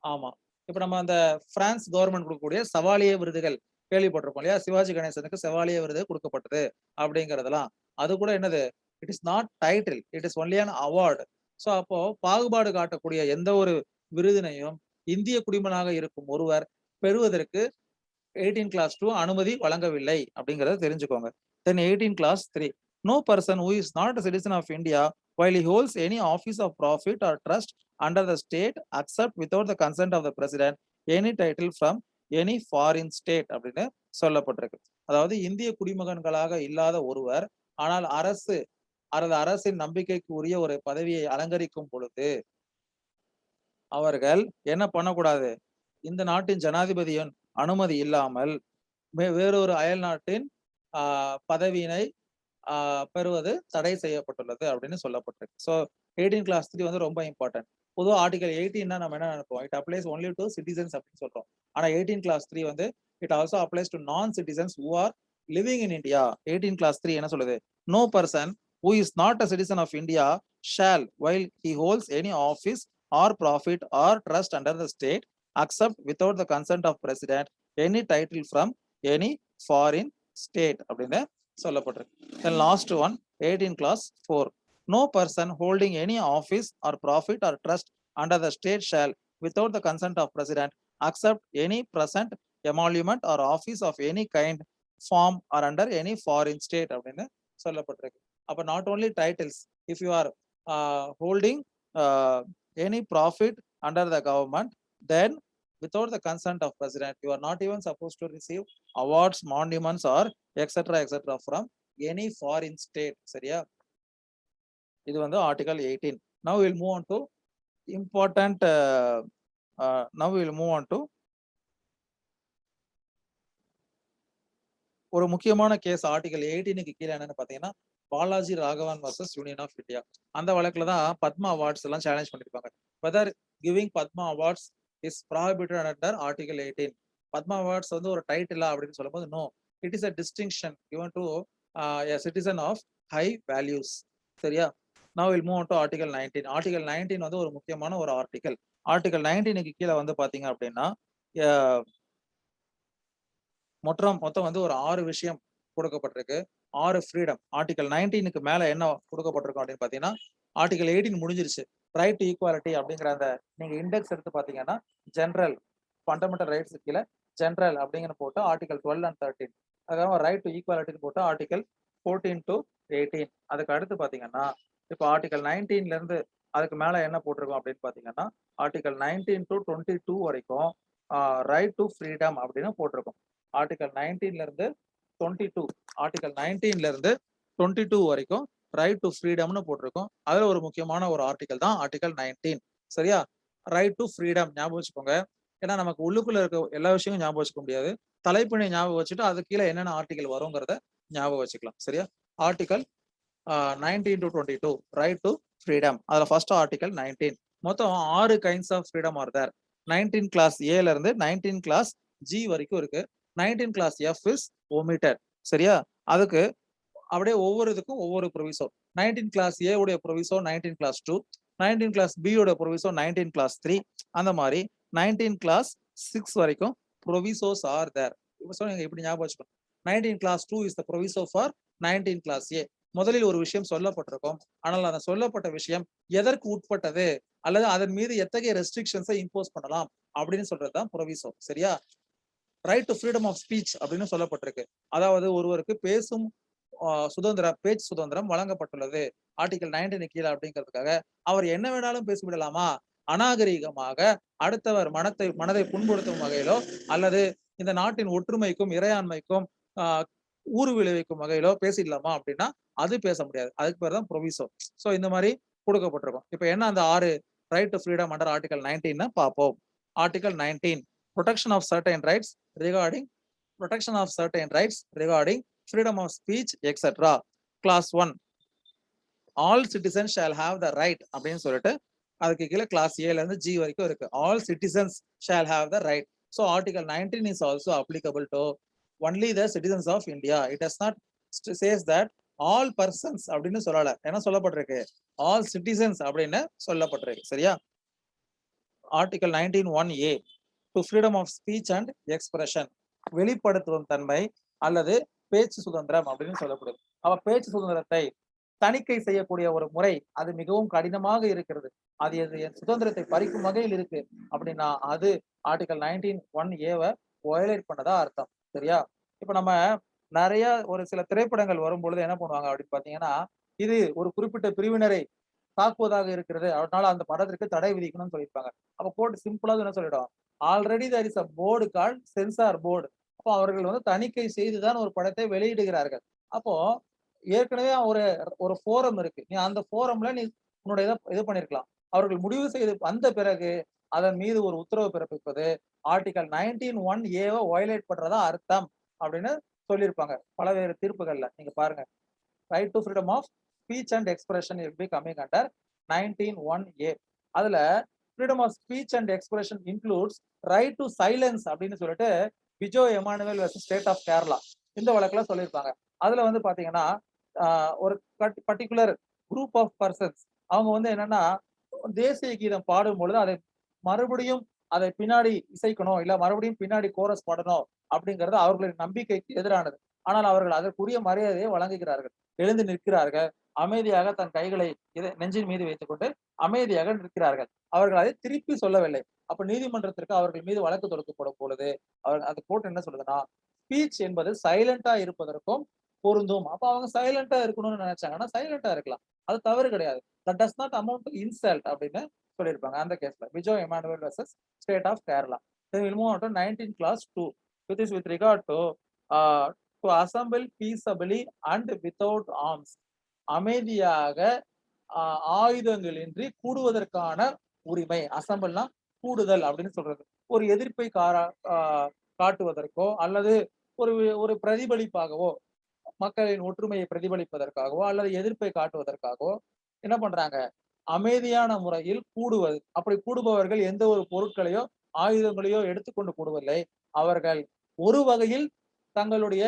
A: ஆமா, இப்ப நம்ம அந்த பிரான்ஸ் கவர்மெண்ட் கொடுக்கக்கூடிய சவாலிய விருதுகள் கேள்விப்பட்டிருப்போம் இல்லையா? சிவாஜி கணேசனுக்கு செவாலிய விருது கொடுக்கப்பட்டது அப்படிங்கிறதெல்லாம் அது கூட என்னது? It is not title, it is only an award. So அப்போ பாகுபாடு காட்டக்கூடிய எந்த ஒரு விருதினையும் இந்திய குடிமகனாக இருக்கும் ஒருவர் பெறுவதற்கு 18 கிளாஸ் 2 அனுமதி வழங்கவில்லை அப்படிங்கிறத தெரிஞ்சுக்கோங்க. தென் 18 கிளாஸ் 3. No person who is not a citizen of India while he holds any office of profit or trust under the state except without the consent of the president any title from any foreign state அப்படின்னு சொல்லப்பட்டிருக்கு. அதாவது இந்திய குடிமகன்களாக இல்லாத ஒருவர் ஆனால் அரசு அல்லது அரசின் நம்பிக்கைக்கு உரிய ஒரு பதவியை அலங்கரிக்கும் பொழுது அவர்கள் என்ன பண்ணக்கூடாது, இந்த நாட்டின் ஜனாதிபதியின் அனுமதி இல்லாமல் வேறொரு அயல் நாட்டின் பதவியினை பெறுவது தடை செய்யப்பட்டுள்ளது அப்படின்னு சொல்லப்பட்டிருக்கு. ஸோ 18 கிளாஸ் 3 வந்து ரொம்ப இம்பார்ட்டன்ட். பொதுவாக ஆர்டிகல் 18 நம்ம என்ன நினைப்போம், it applies only to citizens அப்படின்னு சொல்றோம். ஆனா 18 கிளாஸ் 3 வந்து it also applies to non citizens who are living in India. 18 கிளாஸ் 3 என்ன சொல்லுது, no person who is not a citizen of India shall while he holds any office or profit or trust under the state accept without the consent of president any title from any foreign state அப்படின்னு சொல்லப்பட்டிருக்கு. Then last one, 18 class 4. No person holding any office or profit or trust under the state shall, without the consent of president, accept any present emolument or office of any kind, form or under any foreign state அப்படின்னு சொல்லப்பட்டிருக்கு. அப்ப not only titles, if you are holding any profit under the government, then without the consent of president, you are not even supposed to receive awards, monuments or etc from any foreign state. சரியா, இது வந்து article 18. now we'll move on to important now we'll move on to ஒரு முக்கியமான case article 18க்கு கீழே என்னன்னு பாத்தீங்கன்னா Balaji Raghavan versus union of India. அந்த வழக்குல தான் பத்மா அவார்ட்ஸ் எல்லாம் சேலஞ்ச் பண்ணிருப்பாங்க. whether giving Padma awards is prohibited under article 18. Padma awards வந்து ஒரு டைட்டிலா அப்படின்னு சொல்லும்போது no, it is a distinction given to a citizen of high values. சரியா, now we'll move on to article 19. article 19 வந்து ஒரு முக்கியமான ஒரு ஆர்டிகல். ஆர்டிகல் 19க்கு கீழே வந்து பாத்தீங்க அப்படின்னா மொத்தம் வந்து ஒரு 6 விஷயம் கொடுக்கப்பட்டிருக்கு. 6 ஃப்ரீடம். ஆர்டிகல் 19க்கு மேல என்ன கொடுக்கப்பட்டிருக்கும் அப்படின்னு பாத்தீங்கன்னா ஆர்டிகல் 18 முடிஞ்சிருச்சு. ரைட் டு ஈக்குவாலிட்டி அப்படிங்கிற அந்த நீங்க இண்டெக்ஸ் எடுத்து பாத்தீங்கன்னா ஜெனரல் ஃபண்டமெண்டல் ரைட்ஸ் கீழே ஜெனரல் அப்படிங்கிற போட்டு ஆர்டிகல் 12 and 13. அதாவது ரைட் டு ஈக்குவாலிட்டி போட்டு ஆர்டிகல் 14 to 18. அதுக்கு அடுத்து பாத்தீங்கன்னா இப்போ ஆர்டிகல் 19ல இருந்து அதுக்கு மேல என்ன போட்டிருக்கோம் அப்படின்னு பாத்தீங்கன்னா ஆர்டிகல் 19 to 22 வரைக்கும் ரைட் டு ஃப்ரீடம் அப்படின்னு போட்டிருக்கோம். ஆர்டிகல் 19ல இருந்து 22, ஆர்டிகல் 19ல இருந்து 22 வரைக்கும் ரைட் டு ஃப்ரீடம்னு போட்டிருக்கோம். அதுல ஒரு முக்கியமான ஒரு ஆர்டிகல் தான் ஆர்டிகல் 19. சரியா, ரைட் டு ஃப்ரீடம் ஞாபகம் வச்சுக்கோங்க. ஏன்னா நமக்கு உள்ளுக்குள்ள இருக்க எல்லா விஷயமும் ஞாபகம் வச்சுக்க முடியாது. தலைப்பினை ஞாபகம் வச்சுட்டு அது கீழே என்னென்ன ஆர்டிகல் வருங்கிறத ஞாபகம் வச்சுக்கலாம். சரியா, article 19 to 22 right to freedom. அதுல ஃபர்ஸ்ட் ஆர்டிகல் 19. மொத்தம் 6 kinds of freedom are there. 19 class ஏல இருந்து 19 கிளாஸ் ஜி வரைக்கும் இருக்கு. 19 கிளாஸ் எஃப் இஸ் omitted. சரியா, அதுக்கு அப்படியே ஒவ்வொரு இதுக்கும் ஒவ்வொரு ப்ரொவிசோ. 19 கிளாஸ் ஏ உடைய ப்ரொவிசோ 19 கிளாஸ் 2, 19 கிளாஸ் பி உடைய ப்ரொவிசோ 19 கிளாஸ் 3, அந்த மாதிரி 19 கிளாஸ் 6 வரைக்கும் ப்ரொவிசோஸ் ஆர் தேர். இப்போ நீங்க இப்படி ஞாபகம் வச்சுக்கணும். 19 clause 2 is the proviso for 19 clause A. முதலில் ஒரு விஷயம் சொல்லப்பட்டிருக்கும், ஆனால் அந்த சொல்லப்பட்ட விஷயம் எதற்கு உட்பட்டது அல்லது அதன் மீது எத்தகைய ரெஸ்ட்ரிக்ஷன்ஸை இம்போஸ் பண்ணலாம் அப்படின்னு சொல்றதுதான் ப்ரொவிசோ. சரியா, right to freedom of speech அப்படின்னு சொல்லப்பட்டிருக்கு. அதாவது ஒருவருக்கு பேசும் சுதந்திரம், பேச்சு சுதந்திரம் வழங்கப்பட்டுள்ளது ஆர்டிகல் 19 கீழே அப்படிங்கிறதுக்காக அவர் என்ன வேணாலும் பேசிவிடலாமா, அநாகரிகமாக அடுத்தவர் மனதை புண்படுத்தும் வகையிலோ அல்லது இந்த நாட்டின் ஒற்றுமைக்கும் இறையாண்மைக்கும் ஊறு விளைவிக்கும் வகையிலோ பேசிடலாமா அப்படின்னா அது பேச முடியாது. அதுக்கு பேர் தான் ப்ரொவிசோ. ஸோ இந்த மாதிரி கொடுக்கப்பட்டிருக்கும். இப்போ என்ன அந்த 6 right to freedom under article 19 பார்ப்போம். Article 19, protection of certain rights regarding freedom of speech etc. class 1, all citizens shall have the right அப்படின்னு சொல்லிட்டு அதுக்கு கீழே கிளாஸ் ஏல இருந்து ஜி வரைக்கும் இருக்கு. all citizens shall have the right. so article 19 is also applicable to only the citizens of India. it does not says that all persons அப்படின்னு சொல்லல. என்ன சொல்லப்பட்டிருக்கு, all citizens அப்படின்னு சொல்லப்பட்டிருக்கு. சரியா, article 19(1)(a to freedom of speech and expression, வெளிப்படுத்தும் தன்மை அல்லது பேச்சு சுதந்திரம் அப்படின்னு சொல்லப்படுது. அவ பேச்சு சுதந்திரத்தை தணிக்கை செய்யக்கூடிய ஒரு முறை அது மிகவும் கடினமாக இருக்கிறது. அது என் சுதந்திரத்தை பறிக்கும் வகையில் இருக்கு அப்படின்னா அது ஆர்டிகல் 19(1)(a வயலேட் பண்ணதா அர்த்தம். சரியா, இப்ப நம்ம நிறைய ஒரு சில திரைப்படங்கள் வரும்பொழுது என்ன பண்ணுவாங்க அப்படின்னு பாத்தீங்கன்னா இது ஒரு குறிப்பிட்ட பிரிவினரை தாக்குவதாக இருக்கிறது. அதனால அந்த படத்திற்கு தடை விதிக்கணும்னு சொல்லியிருப்பாங்க. அப்ப கோர்ட் சிம்பிளா என்ன சொல்லிடும், already there is a board called censor board. அப்போ அவர்கள் வந்து தணிக்கை செய்துதான் ஒரு படத்தை வெளியிடுகிறார்கள். அப்போ ஏற்கனவே ஒரு ஒரு ஃபோரம் இருக்கு. நீ அந்த ஃபோரம்ல நீ உன்னுடைய இது பண்ணியிருக்கலாம். அவர்கள் முடிவு செய்து வந்த பிறகு அதன் மீது ஒரு உத்தரவு பிறப்பிப்பது ஆர்டிகல் 19(1)A வயலேட் பண்றதா அர்த்தம் அப்படின்னு சொல்லியிருப்பாங்க. பலவேறு தீர்ப்புகள்ல நீங்க பாருங்க. Right to freedom of speech and expression will be coming under 19(1)A. அதுல freedom of speech and expression includes right to silence அப்படின்னு சொல்லிட்டு Bijoe Emmanuel versus state of Kerala இந்த வழக்குல சொல்லியிருப்பாங்க. அதுல வந்து பாத்தீங்கன்னா ஒரு பர்டிகுலர் குரூப் ஆஃப் பர்சன்ஸ் அவங்க வந்து என்னன்னா தேசிய கீதம் பாடும் பொழுது அதை மறுபடியும் அதை பின்னாடி இசைக்கணும் இல்ல மறுபடியும் பின்னாடி கோரஸ் பாடணும் அப்படிங்கிறது அவர்களின் நம்பிக்கைக்கு எதிரானது. ஆனால் அவர்கள் அதற்குரிய மரியாதையை வழங்குகிறார்கள். எழுந்து நிற்கிறார்கள். அமைதியாக தன் கைகளை நெஞ்சின் மீது வைத்துக் கொண்டு அமைதியாக நிற்கிறார்கள். அவர்கள் அதை திருப்பி சொல்லவில்லை. அப்ப நீதிமன்றத்திற்கு அவர்கள் மீது வழக்கு தொடுக்கப்படும் பொழுது அந்த கோர்ட் என்ன சொல்லுதுன்னா, ஸ்பீச் என்பது சைலண்டா இருப்பதற்கும் பொருந்தும். அப்ப அவங்க சைலண்டா இருக்கணும்னு நினைச்சாங்கன்னா சைலண்டா இருக்கலாம். அது தவறு கிடையாது. That does not amount to insult அப்படின்னு சொல்லியிருப்பாங்க அந்த கேஸ்ல. Bijoe Emmanuel versus state of Kerala. Then we'll move on to 19 clause 2, which is with regard to assemble peaceably and without arms. அமைதியாக ஆயுதங்களின்றி கூடுவதற்கான உரிமை. அசம்பிள்னா கூடுதல் அப்படின்னு சொல்றது. ஒரு எதிர்ப்பை காட்டுவதற்கோ அல்லது ஒரு ஒரு பிரதிபலிப்பாகவோ மக்களின் ஒற்றுமையை பிரதிபலிப்பதற்காகவோ அல்லது எதிர்ப்பை காட்டுவதற்காகவோ என்ன பண்றாங்க, அமைதியான முறையில் கூடுவது. அப்படி கூடுபவர்கள் எந்த ஒரு பொருட்களையோ ஆயுதங்களையோ எடுத்துக்கொண்டு கூடுவதில்லை. அவர்கள் ஒரு வகையில் தங்களுடைய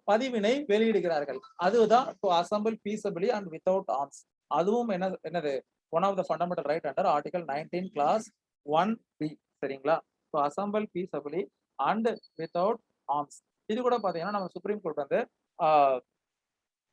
A: பதிவினை வெளியிடுகிறார்கள். அதுதான் to assemble peaceably and without arms. அதுவும் என்னது one of the fundamental right under article 19 clause 1B. சரிங்களா? To assemble peaceably and without arms. இது கூட பாத்தீங்கன்னா நம்ம சுப்ரீம் கோர்ட் வந்து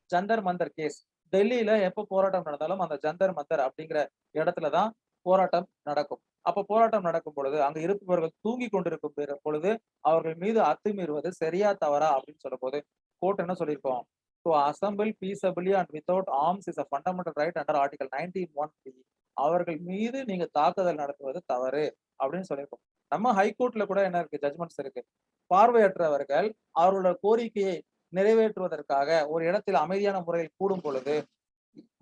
A: ஜந்தர் மந்தர் கேஸ் டெல்லியில எப்ப போராட்டம் நடந்தாலும் அந்த ஜந்தர் மந்தர் அப்படிங்கிற இடத்துலதான் போராட்டம் நடக்கும். அப்ப போராட்டம் நடக்கும் பொழுது அங்க இருப்பவர்கள் தூங்கி கொண்டிருக்கும் பொழுது அவர்கள் மீது அத்துமீறுவது சரியா தவறா அப்படின்னு சொல்லும் போது கோர்ட் என்ன சொல்லியிருக்கோம், to assemble peaceably and without arms is a fundamental right under article 19(1)B. அவர்கள் மீது நீங்க தாக்குதல் நடத்துவது தவறு அப்படின்னு சொல்லியிருக்கோம். நம்ம ஹைகோர்ட்ல கூட என்ன இருக்கு, ஜட்மெண்ட்ஸ் இருக்கு. பார்வையற்றவர்கள் அவர்களோட கோரிக்கையை நிறைவேற்றுவதற்காக ஒரு இடத்தில் அமைதியான முறையில் கூடும் பொழுது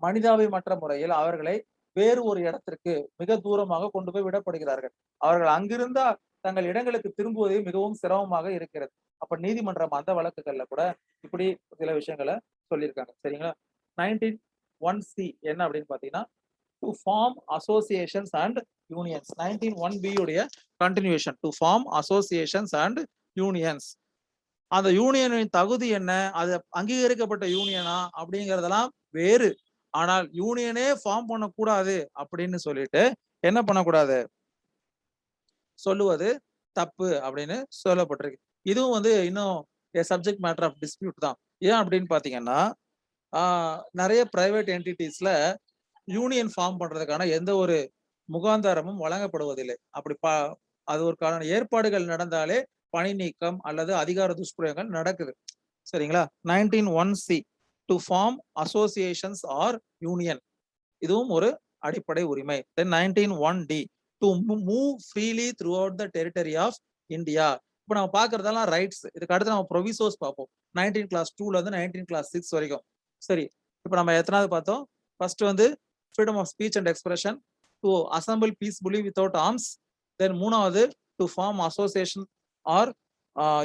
A: மனிதாபிமற்ற முறையில் அவர்களை வேறு ஒரு இடத்திற்கு மிக தூரமாக கொண்டு போய் விடப்படுகிறார்கள். அவர்கள் அங்கிருந்தா தங்கள் இடங்களுக்கு திரும்புவதே மிகவும் சிரமமாக இருக்கிறது. அப்ப நீதிமன்றம் அந்த வழக்குகள்ல கூட இப்படி சில விஷயங்களை சொல்லியிருக்காங்க. சரிங்களா? 19(1)C என்ன அப்படின்னு பாத்தீங்கன்னா, to form associations and unions. 19(1)B உடைய continuation. To form associations and unions. அந்த யூனியனின் தகுதி என்ன, அது அங்கீகரிக்கப்பட்ட யூனியனா அப்படிங்கறதெல்லாம் வேறு. ஆனால் யூனியனே ஃபார்ம் பண்ணக்கூடாது அப்படின்னு சொல்லிட்டு என்ன பண்ணக்கூடாது சொல்லுவது தப்பு அப்படின்னு சொல்லப்பட்டிருக்கு. இதுவும் வந்து இன்னும் சப்ஜெக்ட் மேட்டர் ஆஃப் டிஸ்பியூட் தான். ஏன் அப்படின்னு பாத்தீங்கன்னா, நிறைய பிரைவேட் என்டிட்டிஸ்ல யூனியன் ஃபார்ம் பண்றதுக்கான எந்த ஒரு முகாந்தாரமும் வழங்கப்படுவதில்லை. அப்படி அது ஒரு ஏற்பாடுகள் நடந்தாலே பணி நீக்கம் அல்லது அதிகார துஷ்பிரயோகங்கள் நடக்குது. சரிங்களா? 19(1)C to form associations or union. இதுவும் ஒரு அடிப்படை உரிமை. Then 19(1)D to move freely throughout the territory of India. இப்போ நம்ம பாக்குறதெல்லாம் ரைட்ஸ். இதுக்கு அடுத்து நம்ம ப்ரொவிசோஸ் பார்ப்போம். 19 கிளாஸ் 2ல இருந்து 19 கிளாஸ் 6 வரைக்கும். சரி, இப்போ நம்ம எத்தனாவது பார்த்தோம்? ஃபர்ஸ்ட் வந்து freedom of speech and expression, to assemble peacefully without arms. Then மூணாவது to form association or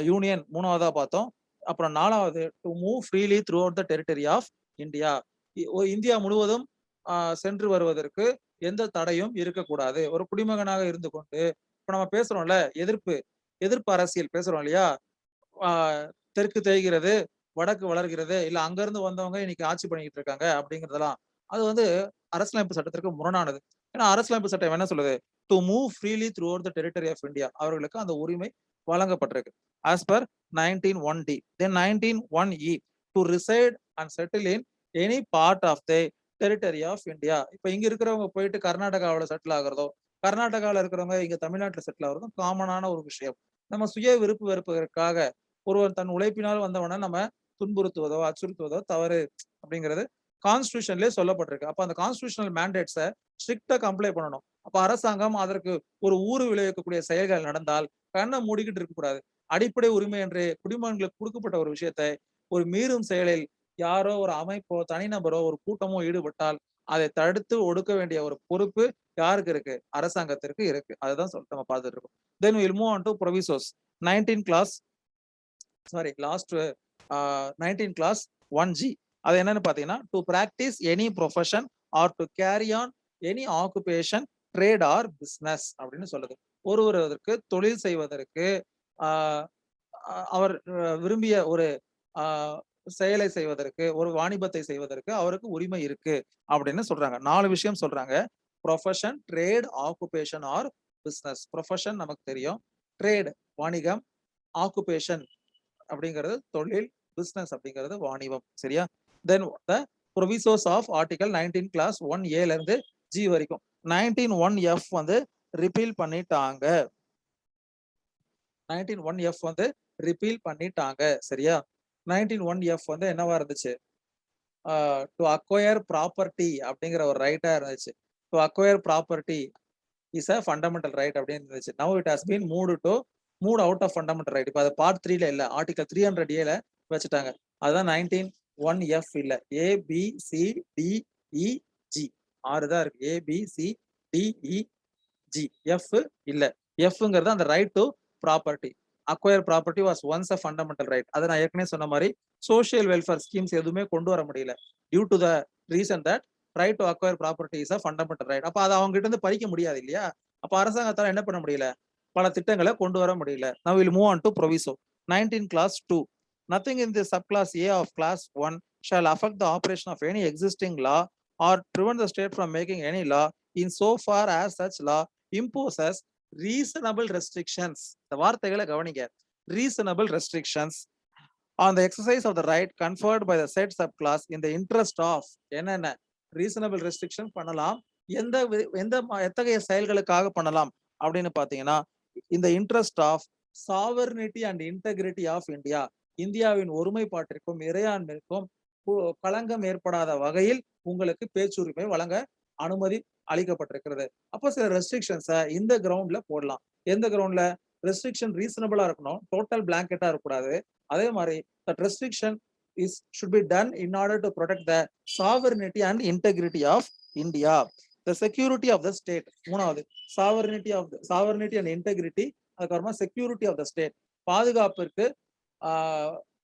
A: union மூணாவதா பார்த்தோம். அப்புறம் நாலாவது to move freely throughout the territory of India. India முழுவதும் சென்று வருவதற்கு எந்த தடையும் இருக்கக்கூடாது. ஒரு குடிமகனாக இருந்து கொண்டு இப்ப நம்ம பேசுறோம்ல, எதிர்ப்பு அரசியல் பேசுறோம் இல்லையா? தெற்கு தேய்கிறது, வடக்கு வளர்கிறது, இல்ல அங்க இருந்து வந்தவங்க இன்னைக்கு ஆட்சி பண்ணிக்கிட்டு இருக்காங்க அப்படிங்கறதெல்லாம் அது வந்து அரசியலமைப்பு சட்டத்திற்கு முரணானது. ஏன்னா அரசியலமைப்பு சட்டம் என்ன சொல்லுது, to move freely throughout the territory of India. அவர்களுக்கு அந்த உரிமை வழங்கப்பட்டிருக்கு as per 19(1)D. Then 19(1)E to reside and settle in any part of the territory of India. இப்ப இங்க இருக்கிறவங்க போயிட்டு கர்நாடகாவில் செட்டில் ஆகுறதோ, கர்நாடகாவில் இருக்கிறவங்க இங்க தமிழ்நாட்டில் செட்டில் ஆகுறதும் காமனான ஒரு விஷயம். நம்ம சுய விருப்பு வெறுப்பதற்காக ஒருவர் தன் உழைப்பினால் வந்தவன நம்ம துன்புறுத்துவதோ அச்சுறுத்துவதோ தவறு அப்படிங்கிறது கான்ஸ்டிடியூஷன்லயே சொல்லப்பட்டிருக்கு. அப்ப அந்த கான்ஸ்டிடியூஷனல் மேண்டேட்ஸை ஸ்ட்ரிக்டா கம்ப்ளை பண்ணணும். அப்ப அரசாங்கம் அதற்கு ஒரு ஊறு விளைவிக்கக்கூடிய செயல்கள் நடந்தால் கண்ணை மூடிக்கிட்டு இருக்கக்கூடாது. அடிப்படை உரிமை என்று குடிமகன்களுக்கு கொடுக்கப்பட்ட ஒரு விஷயத்தை ஒரு மீறும் செயலில் யாரோ ஒரு அமைப்போ, தனிநபரோ, ஒரு கூட்டமோ ஈடுபட்டால் அதை தடுத்து ஒடுக்க வேண்டிய ஒரு பொறுப்பு யாருக்கு இருக்கு? அரசாங்கத்திற்கு இருக்கு. அதுதான் நம்ம பார்த்துட்டு இருக்கோம். Then we'll move on to provisos. 19 class, sorry, last 19 class 1G. அது என்னன்னு பாத்தீங்கன்னா, to practice any profession or to carry on any occupation, trade or business அப்படின்னு சொல்லுது. ஒருவருக்கு தொழில் செய்வதற்கு அவர் விரும்பிய ஒரு செயலை செய்வதற்கு, ஒரு வாணிபத்தை செய்வதற்கு அவருக்கு உரிமை இருக்கு அப்படின்னு சொல்றாங்க. 4 விஷயம் சொல்றாங்க. Profession, trade, occupation or business. Profession நமக்கு தெரியும், ட்ரேட் வாணிகம், ஆக்குபேஷன் அப்படிங்கிறது தொழில், பிசினஸ் அப்படிங்கிறது வாணிபம். சரியா? தென் த ப்ரொவிசோஸ் ஆஃப் ஆர்டிகல் 19 கிளாஸ் 1A ல இருந்து G வரைக்கும் 19(1)F வந்து ரிப்பீல் பண்ணிட்டாங்க. 19(1)F வந்து ரிப்பீல் பண்ணிட்டாங்க. சரியா? 19(1)F வந்து என்னவா இருந்துச்சு? டு அக்வயர் ப்ராப்பர்ட்டி அப்படிங்கிற ஒரு ரைட்டா இருந்துச்சு. To acquire property is a fundamental right அப்படின்னு இருந்துச்சு. Now it has been moved out of fundamental right. இப்போ அது பார்ட் 3ல இல்ல, ஆர்டிகல் 300A ல வச்சுட்டாங்க. அதுதான் 19(1)F இல்ல, ABCDEG 6 தான் இருக்கு. ABCDEG, F இல்ல. Fங்கிறது அந்த right to property. Acquire property was once a fundamental right. அதை நான் ஏற்கனவே சொன்ன மாதிரி சோஷியல் வெல்ஃபேர் ஸ்கீம்ஸ் எதுவுமே கொண்டு வர முடியல. Due to the reason that right to acquire property is a fundamental right. அப்ப அதை அவங்க கிட்ட இருந்து பறிக்க முடியாது இல்லையா? அப்ப அரசாங்கத்தால என்ன பண்ண முடியல? பல திட்டங்களை கொண்டு வர முடியல. Now we'll move on to proviso. 19 class 2. Nothing in the subclass A of class 1 shall affect the operation of any existing law or prevent the state from making any law in so far as such law imposes reasonable restrictions. இந்த வார்த்தைகளை கவனிங்க. Reasonable restrictions on the exercise of the right conferred by the said subclass in the interest of என்னென்ன reasonable restriction பண்ணலாம், எத்தகைய செயல்களுக்காக பண்ணலாம் அப்படின்னு பாத்தீங்கன்னா, இந்த interest of sovereignty and integrity of India, இந்தியாவின் ஒருமைப்பாட்டிற்கும் இறையாண்மைக்கும் களங்கம் ஏற்படாத வகையில் உங்களுக்கு பேச்சுரிமை வழங்க அனுமதி அளிக்கப்பட்டிருக்கிறது. அப்போ சில ரெஸ்ட்ரிக்ஷன்ஸை இந்த கிரவுண்ட்ல போடலாம். எந்த கிரவுண்ட்ல? ரெஸ்ட்ரிக்ஷன் ரீசனபிளா இருக்கணும், டோட்டல் பிளாங்கெட்டா இருக்கக்கூடாது. அதே மாதிரி that restriction should be done in order to protect the sovereignty and integrity of India, the security of the state. மூணாவது sovereignty and integrity, அதுக்கப்புறமா security of the state,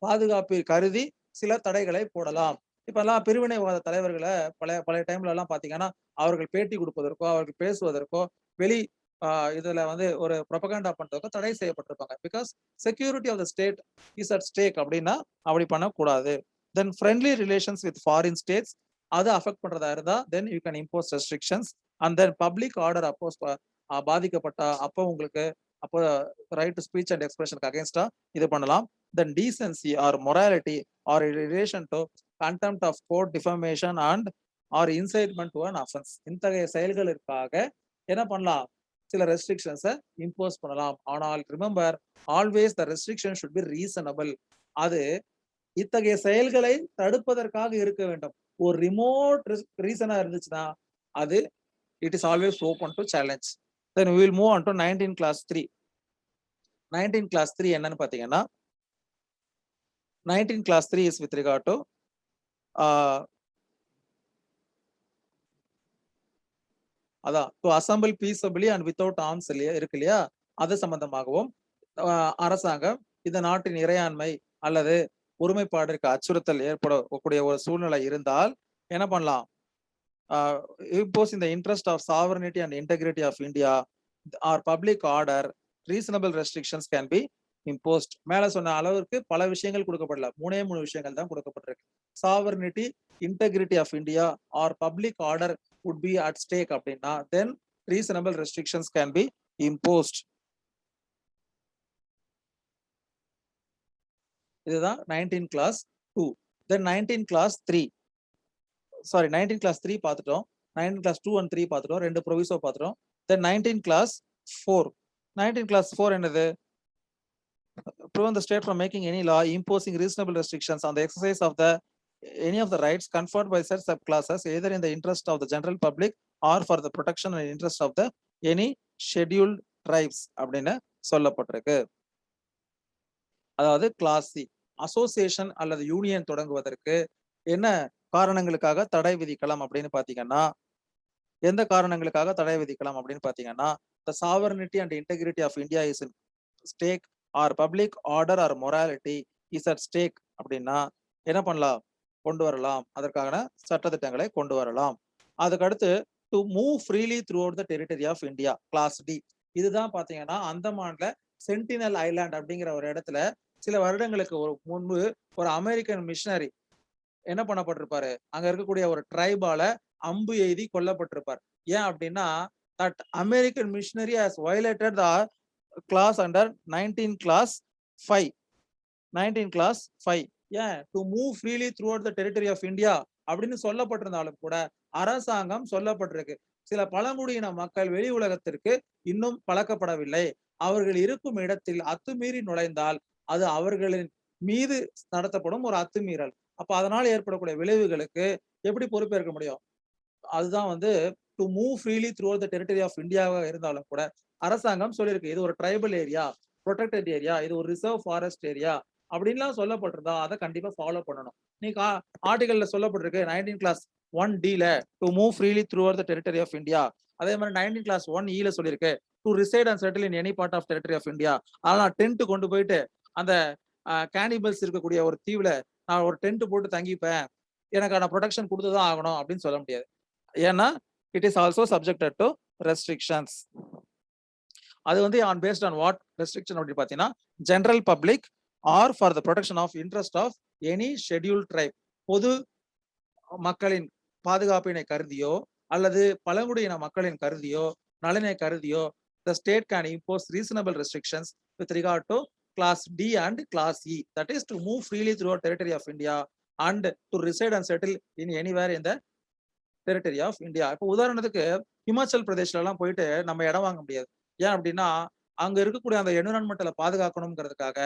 A: பாதுகாப்பு கருதி சில தடைகளை போடலாம். இப்ப எல்லாம் பிரிவினைவாத தலைவர்களை பழைய டைம்ல எல்லாம் பாத்தீங்கன்னா, அவர்கள் பேட்டி கொடுப்பதற்கோ, அவர்கள் பேசுவதற்கோ, வெளி இதுல வந்து ஒரு ப்ரொபகண்டா பண்றதுக்கோ தடை செய்யப்பட்டிருப்பாங்க. Because security of the state is at stake அப்படின்னா அப்படி பண்ணக்கூடாது. Then friendly relations with foreign states, அதை அஃபெக்ட் பண்றதா இருந்தா then you can impose restrictions. And then public order அப்போஸ் பாதிக்கப்பட்டா அப்போ உங்களுக்கு அப்போ ரைட் டு ஸ்பீச் அண்ட் எக்ஸ்பிரஷனுக்கு அகேன்ஸ்டா இது பண்ணலாம். Then decency or morality or relation to contempt of court, defamation and or incitement to an offence, இத்தகைய செயல்களுக்காக என்ன பண்ணலாம்? சில ரெஸ்ட்ரிக்ஷன்ஸை இம்போஸ் பண்ணலாம். ஆனால் remember, always the restriction should be reasonable. அது இத்தகைய செயல்களை தடுப்பதற்காக இருக்க வேண்டும். ஒரு ரிமோட் ரீசனா இருந்துச்சுன்னா அது it is always open to challenge. Then we will move on to 19 class 3. 19 class 3 என்னன்னு பாத்தீங்கன்னா, 19 class 3 is with regard to அதான் to assemble peaceably and without arms இருக்கு இல்லையா? அது சம்பந்தமாகவும் அரசாங்கம் இந்த நாட்டின் இறையாண்மை அல்லது ஒருமைப்பாடிற்கு அச்சுறுத்தல் ஏற்படக்கூடிய ஒரு சூழ்நிலை இருந்தால் என்ன பண்ணலாம்? impose in the interest of sovereignty and integrity of India or public order, reasonable restrictions can be imposed. மேல சொன்ன அளவுக்கு பல விஷயங்கள் கொடுக்கப்படல, 3 விஷயங்கள் தான் கொடுக்கப்பட்டிருக்கு. sovereignty, integrity of India or public order would be at stake அப்படின்னா then reasonable restrictions can be imposed. இதுதான் 19 class 2. then 19 class 3, sorry 19 class 3 பார்த்துட்டோம், 19 class 2 and 3 பார்த்துட்டோம், 2 ப்ரொவிசோ பார்த்துட்டோம். then 19 class 4. 19 class 4 என்னது? prevent the state from making any law imposing reasonable restrictions on the exercise of the any of the rights conferred by such subclasses either in the interest of the general public or for the protection and interest of the any scheduled tribes அப்படின்னு சொல்லப்பட்டிருக்கு. அதாவது class C association அல்லது union தொடங்குவதற்கு என்ன காரணங்களுக்காக தடை விதிக்கலாம் அப்படின்னு பாத்தீங்கன்னா, எந்த காரணங்களுக்காக தடை விதிக்கலாம் அப்படின்னு பாத்தீங்கன்னா, the sovereignty and integrity of India is in stake or public order or morality is at stake அப்படின்னா என்ன பண்ணலாம், கொண்டு வரலாம், அதற்கான சட்டத்திட்டங்களை கொண்டு வரலாம். அதுக்கு அடுத்து to move freely throughout the territory of India clause D. இதுதான் பாத்தீங்கன்னா அந்தமான்ல சென்டினல் ஐலாண்ட் அப்படிங்கிற ஒரு இடத்துல சில வருடங்களுக்கு முன்பு ஒரு அமெரிக்கன் மிஷனரி என்ன பண்ணப்பட்டிருப்பாரு, அங்க இருக்கக்கூடிய ஒரு ட்ரைபால அம்பு எய்தி கொல்லப்பட்டிருப்பார். ஏன் அப்படின்னா that American missionary has violated the clause under 19 clause 5 19 clause 5. ஏன் to move freely throughout the territory of India அப்படின்னு சொல்லப்பட்டிருந்தாலும் கூட அரசாங்கம் சொல்லப்பட்டிருக்கு சில பழங்குடியின மக்கள் வெளி உலகத்திற்கு இன்னும் பழக்கப்படவில்லை, அவர்கள் இருக்கும் இடத்தில் அத்துமீறி நுழைந்தால் அது அவர்களின் மீது நடத்தப்படும் ஒரு அத்துமீறல். அப்ப அதனால் ஏற்படக்கூடிய விளைவுகளுக்கு எப்படி பொறுப்பேற்க முடியும்? அதுதான் வந்து to move freely through the territory of இந்தியாவாக இருந்தாலும் கூட அரசாங்கம் சொல்லியிருக்கு இது ஒரு ட்ரைபல் ஏரியா, ப்ரொடெக்டட் ஏரியா, இது ஒரு ரிசர்வ் ஃபாரஸ்ட் ஏரியா அப்படின்லாம் சொல்லப்பட்டிருந்தா அதை கண்டிப்பா ஃபாலோ பண்ணணும். நீங்க ஆர்டிகல்ல சொல்லப்பட்டிருக்கு 19 clause 1D to move freely through the territory of India. அதே மாதிரி 19 கிளாஸ் 1E சொல்லியிருக்கு to reside and settle in any part of territory of India. அதெல்லாம் டென்ட் கொண்டு போயிட்டு அந்த கேனிபல்ஸ் இருக்கக்கூடிய ஒரு தீவுல நான் ஒரு டென்ட் போட்டு தங்கிப்பேன், எனக்கான ப்ரொடெக்ஷன் கொடுத்துதான் ஆகணும் அப்படின்னு சொல்ல முடியாது. ஏன்னா it is also subjected to restrictions. அது வந்து on based on what restriction அப்படின்னு பார்த்தீங்கன்னா general public or for the protection of interest of any schedule tribe. பொது மக்களின் பாதுகாப்பினை கருதியோ அல்லது பழங்குடியின மக்களின் கருதியோ நலனை கருதியோ the state can impose reasonable restrictions with regard to class D and class E, that is to move freely throughout territory of India and to reside and settle in anywhere in the territory of India. இப்போ உதாரணத்துக்கு ஹிமாச்சல் பிரதேஷ்ல எல்லாம் போயிட்டு நம்ம இடம் வாங்க முடியாது. ஏன் அப்படின்னா அங்க இருக்கக்கூடிய அந்த என்விரான்மெண்டலை பாதுகாக்கணுங்கிறதுக்காக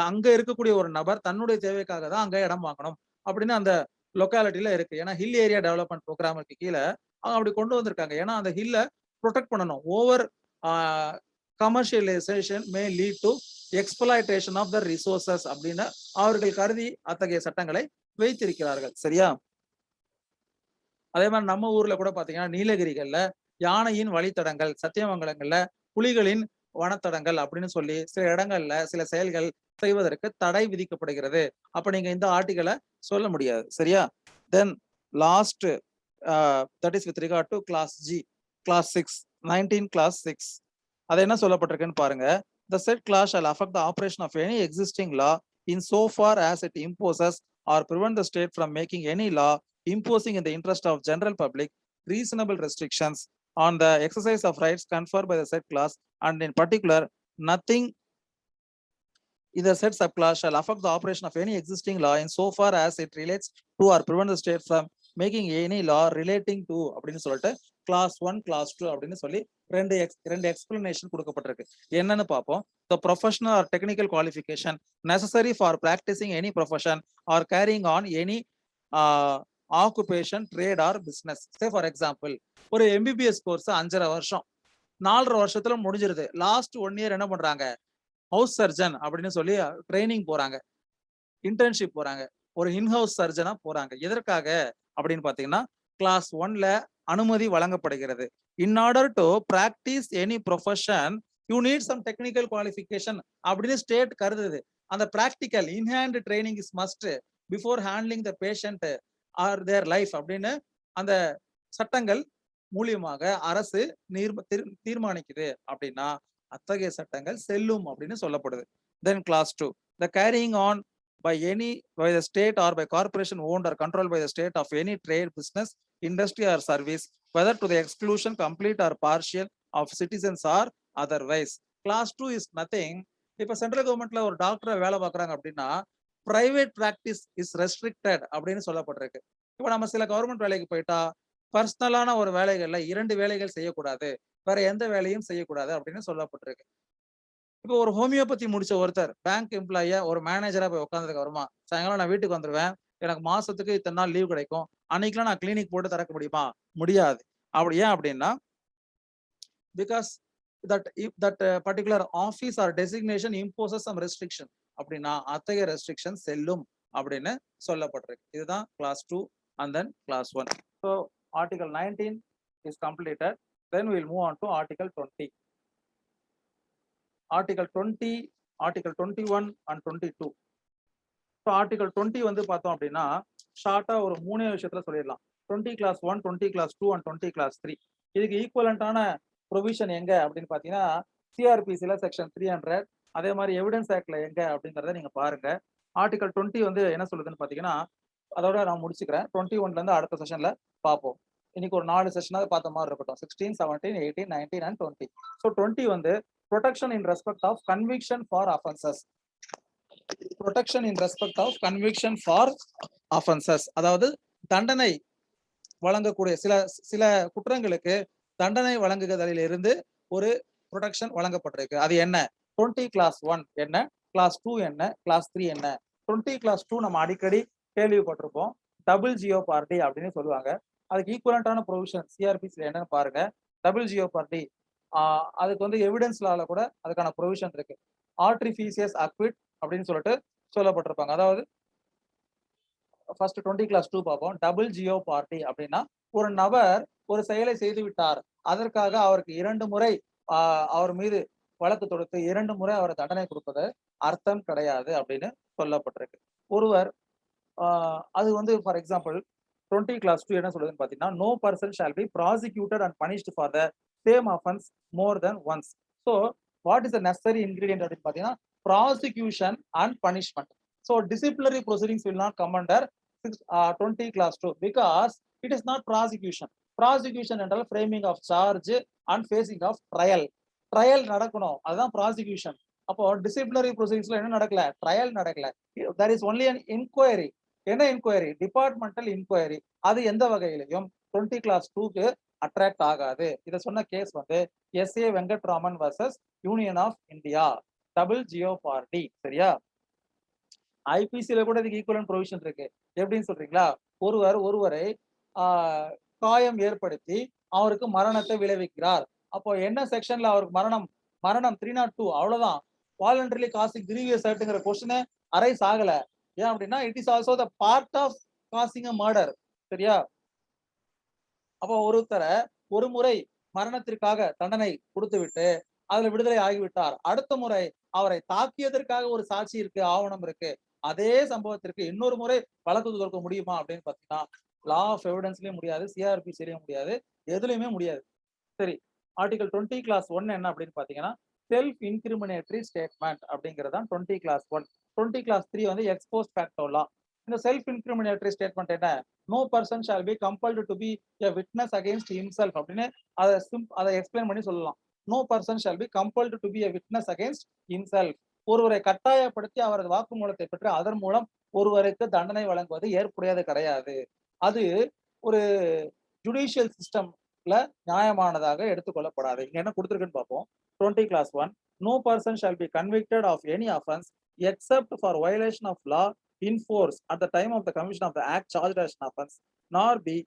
A: அங்க இருக்கக்கூடிய ஒரு நபர் தன்னுடைய தேவைக்காக தான் அங்க இடம் வாங்கணும் அப்படின்னு அந்த லொக்காலிட்டியில இருக்கு. ஏன்னா ஹில் ஏரியா டெவலப்மெண்ட் ப்ரோக்ராமுக்கு கீழே அவங்க அப்படி கொண்டு வந்திருக்காங்க. ஏன்னா அந்த ஹில்ல ப்ரொடெக்ட் பண்ணணும். Over commercialisation may lead to exploitation of the resources அப்படின்னு அவர்கள் கருதி அத்தகைய சட்டங்களை வைத்திருக்கிறார்கள். சரியா? அதே மாதிரி நம்ம ஊர்ல கூட பாத்தீங்கன்னா நீலகிரிகள்ல யானையின் வழித்தடங்கள், சத்தியமங்கலங்கள்ல புலிகளின் வனத்தடங்கள் அப்படின்னு சொல்லி சில இடங்கள்ல சில செயல்கள் செய்வதற்கு தடை விதிக்கப்படுகிறது. அப்ப நீங்க இந்த ஆர்டிகளை சொல்ல முடியாது. சரியா? Then last that is with regard to clause G clause 6 19 clause 6. அது என்ன சொல்லப்பட்டிருக்குன்னு பாருங்க. The said clause shall affect the operation of any existing law in so far as it imposes or prevent the state from making any law imposing in the interest of general public reasonable restrictions on the exercise of rights conferred by the said clause, and in particular nothing in the said subclause shall affect the operation of any existing law in so far as it relates to or prevent the state from making any law relating to அப்படின்னு சொல்லிட்டு class 1 class 2 அப்படின்னு சொல்லி ரெண்டு explanation கொடுக்கப்பட்டிருக்கு. என்னன்னு பார்ப்போம். The professional or technical qualification necessary for practicing any profession or carrying on any occupation, trade or business. Say for example, ஒரு MBBS course 5.5 வருஷம் 4.5 வருஷத்துல முடிஞ்சிருது. லாஸ்ட் 1 இயர் என்ன பண்றாங்க, ஹவுஸ் சர்ஜன் அப்படின்னு சொல்லி ட்ரைனிங் போறாங்க, இன்டர்ன்ஷிப் போறாங்க, ஒரு இன்ஹவுஸ் சர்ஜனா போறாங்க. எதற்காக அப்படின்னு பாத்தீங்கன்னா கிளாஸ் 1ல அனுமதி வழங்கப்படுகிறது. In order to practice any profession you need some technical qualification அப்படின்னு ஸ்டேட் கருதுது. அந்த practical in hand training is must before handling the patient or their life அப்படின்னு அந்த சட்டங்கள் மூலியமாக அரசு தீர்மானிக்குது. அப்படின்னா அத்தகைய சட்டங்கள் செல்லும் அப்படின்னு சொல்லப்படுது. தென் class 2 the carrying on by the state or by corporation owned or controlled by the state of any trade, business, industry or service, whether to the exclusion complete or partial of citizens or otherwise. Class 2 is nothing. இப்ப central கவர்மெண்ட்ல ஒரு டாக்டரை வேலை பார்க்கறாங்க அப்படின்னா private practice is restricted அப்படின்னு சொல்லப்பட்டிருக்கு. இப்ப நம்ம சில கவர்மெண்ட் வேலைக்கு போயிட்டா பர்சனலான ஒரு வேலைகள்ல 2 வேலைகள் செய்யக்கூடாது, வேற எந்த வேலையும் செய்யக்கூடாது அப்படின்னு சொல்லப்பட்டிருக்கு. இப்போ ஒரு ஹோமியோபதி முடிச்ச ஒருத்தர் பேங்க் எம்ப்ளாயியா ஒரு மேனேஜரா போய் உட்கார்ந்ததுக்கு அப்புறமா சாயங்காலம் நான் வீட்டுக்கு வந்துருவேன், எனக்கு மாசத்துக்கு இத்தனை நாள் லீவ் கிடைக்கும், அன்னைக்கெல்லாம் நான் கிளினிக் போட்டு திறக்க முடியுமா? முடியாது. அப்படி ஏன் அப்படின்னா, because that particular office or designation imposes some restriction அப்படின்னா அத்தகைய ரெஸ்ட்ரிக்ஷன் செல்லும் அப்படின்னு சொல்லப்பட்டிருக்கு. இதுதான் clause 2 and then class 1. So article 19 is completed. Then we will move on to article 20. Article 20, article 21 and 22. So article 20 வந்து பார்த்தோம் அப்படின்னா ஷார்ட்டா ஒரு 3 விஷயத்துல சொல்லிடலாம். 20 class 1, 20 class 2 and 20 class 3. இதுக்கு ஈக்குவலண்டான ப்ரொவிஷன் எங்க அப்படின்னு பாத்தீங்கன்னா சிஆர்பிசில செக்ஷன் 300, அதே மாதிரி எவிடன்ஸ் ஆக்ட்ல எங்க அப்படிங்கறத நீங்க பாருங்க. ஆர்டிகல் 20 வந்து என்ன சொல்லுதுன்னு பாத்தீங்கன்னா, அதோட நான் முடிச்சுக்கிறேன். 21ல இருந்து அடுத்த செஷன்ல பார்ப்போம். இன்னைக்கு ஒரு 4 செஷனாவது பார்த்த மாதிரி இருக்கட்டும். 16, 17, 18, 19 and 20. ஸோ 20 வந்து protection in respect of conviction for offences. Protection in respect of conviction for offences, அதாவது தண்டனை வழங்கக்கூடிய சில சில குற்றங்களுக்கு தண்டனை வழங்குதலில் இருந்து ஒரு ப்ரொடெக்ஷன் வழங்கப்பட்டிருக்கு. அது என்ன? 20 கிளாஸ் 1 என்ன, கிளாஸ் 2 என்ன, கிளாஸ் 3 என்ன? 20 கிளாஸ் 2 நம்ம அடிக்கடி கேள்விப்பட்டிருப்போம். டபுள் ஜியோபார்டி அப்படின்னு சொல்லுவாங்க. அதுக்கு ஈக்குவலண்டான ப்ரொவிஷன் சிஆர்பிசில என்னன்னு பாருங்க. டபுள் ஜியோபார்டி அதுக்கு வந்து எவிடன்ஸ் லால கூட அதுக்கான ப்ரொவிஷன் இருக்கு. ஆர்டிஃபிஷியஸ் அக்விட் அப்படின்னு சொல்லிட்டு சொல்லப்பட்டிருப்பாங்க. அதாவது ஃபர்ஸ்ட் 20 கிளாஸ் 2 பார்ப்போம். டபுள் ஜியோபார்டி அப்படின்னா ஒரு நபர் ஒரு செயலை செய்து விட்டார், அதற்காக அவருக்கு 2 முறை அவர் மீது வழக்கு தொடுத்து 2 முறை அவர் தண்டனை கொடுப்பது அர்த்தம் கிடையாது அப்படின்னு சொல்லப்பட்டிருக்கு. ஒருவர் அது வந்து ஃபார் எக்ஸாம்பிள் 20 கிளாஸ் 2 என்ன சொல்லுதுன்னு பாத்தீங்கன்னா, no person shall be prosecuted and punished for the same offence more then once. So what is the necessary ingredient அப்படின்னு பாத்தீங்கன்னா, prosecution and punishment. So disciplinary proceedings will not come under 20 clause 2 because it is not prosecution. Prosecution என்றால் framing of charge and facing of trial. Trial நடக்கணும், அதுதான் prosecution. அப்போ disciplinary ப்ரொசீடிங்ஸ்ல என்ன நடக்கல? Trial நடக்கல. There is only an inquiry. என்ன inquiry? Departmental inquiry. அது எந்த வகையிலையும் 20 கிளாஸ் 2க்கு அட்ராக்ட் ஆகாது. இதை சொன்ன கேஸ் வந்து SA Venkataraman versus union of India, double jeopardy. சரியா? ஐபிசில கூட இதுக்கு ஈக்குவலன்ட் ப்ரொவிஷன் இருக்கு. எப்படின்னு சொல்றீங்களா? ஒருவரை காயம் ஏற்படுத்தி அவருக்கு மரணத்தை விளைவிக்கிறார். அப்போ என்ன செக்ஷன்ல அவருக்கு மரணம் 302 அவ்வளவுதான். வாலண்டரிலி காசிங் கிரீவியஸ் ஹர்ட்ங்கிற கொஸ்டின் அரைஸ் ஆகல. ஏன் அப்படின்னா it is also the part of causing a murder. சரியா? அப்போ ஒருத்தரை ஒரு முறை மரணத்திற்காக தண்டனை கொடுத்து விட்டு அதுல விடுதலை ஆகிவிட்டார். அடுத்த முறை அவரை தாக்கியதற்காக ஒரு சாட்சி இருக்கு, ஆவணம் இருக்கு. அதே சம்பவத்திற்கு இன்னொரு முறை வழக்கு தொடுக்க முடியுமா அப்படின்னு பாத்தீங்கன்னா, லா ஆஃப் எவிடன்ஸ்லயும் முடியாது, சிஆர்பிசிலயும் முடியாது, எதுலயுமே முடியாது. சரி, ஆர்டிகல் 20 கிளாஸ் 1 என்ன அப்படின்னு பாத்தீங்கன்னா, செல்ஃப் இன்கிரிமினேட்டரி ஸ்டேட்மெண்ட் அப்படிங்கறதான் 20 கிளாஸ் 1. 20 கிளாஸ் 3 வந்து எக்ஸ்போஸ்ட் ஃபேக்டோ லா. இந்த செல்ஃப் இன்கிரிமினேட்டரி ஸ்டேட்மெண்ட் என்ன? No person shall be compelled to be a witness against himself அப்படின்னு அதை எக்ஸ்பிளைன் பண்ணி சொல்லலாம். No person shall be compelled to be a witness against himself. ஒருவரை கட்டாயப்படுத்தி அவரது வாக்குமூலத்தை பெற்று அதன் மூலம் ஒருவருக்கு தண்டனை வழங்குவது ஏற்புடையது கிடையாது. அது ஒரு ஜுடிஷியல் சிஸ்டம்ல நியாயமானதாக எடுத்துக்கொள்ளப்படாது. இங்க என்ன கொடுத்திருக்குன்னு பார்ப்போம். 20 clause 1, no person shall be convicted of any offense except for violation of law in force at the time of the commission of the act charged as an offense, nor be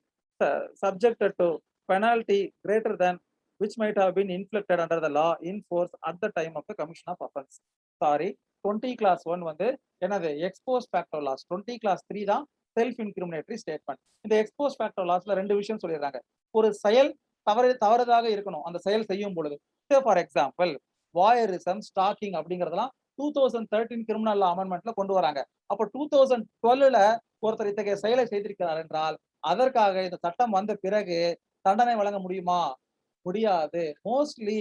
A: subjected to penalty greater than which might have been inflicted under the law in force at the time of the commission of offense. Sorry, 20 class 1 வந்து என்னது? Expose ஃபேக்டோ loss. 20 clause 3 தான் self incriminatory statement. இந்த expose ஃபேக்டோ லாஸ்ல 2 விஷயம் சொல்லிடுறாங்க. ஒரு செயல் தவறுதாக இருக்கணும் அந்த செயல் செய்யும் பொழுது. ஃபார் எக்ஸாம்பிள் வாயரிசம், ஸ்டாக்கிங் அப்படிங்கறதெல்லாம் 2013 கிரிமினல் லா அமெண்ட்மெண்ட்ல கொண்டு வராங்க. அப்ப 2012ல ஒருத்தர் இத்தகைய செயலை செய்திருக்கிறார் என்றால் அதற்காக இந்த சட்டம் வந்த பிறகு தண்டனை வழங்க முடியுமா? முடியாது. Mostly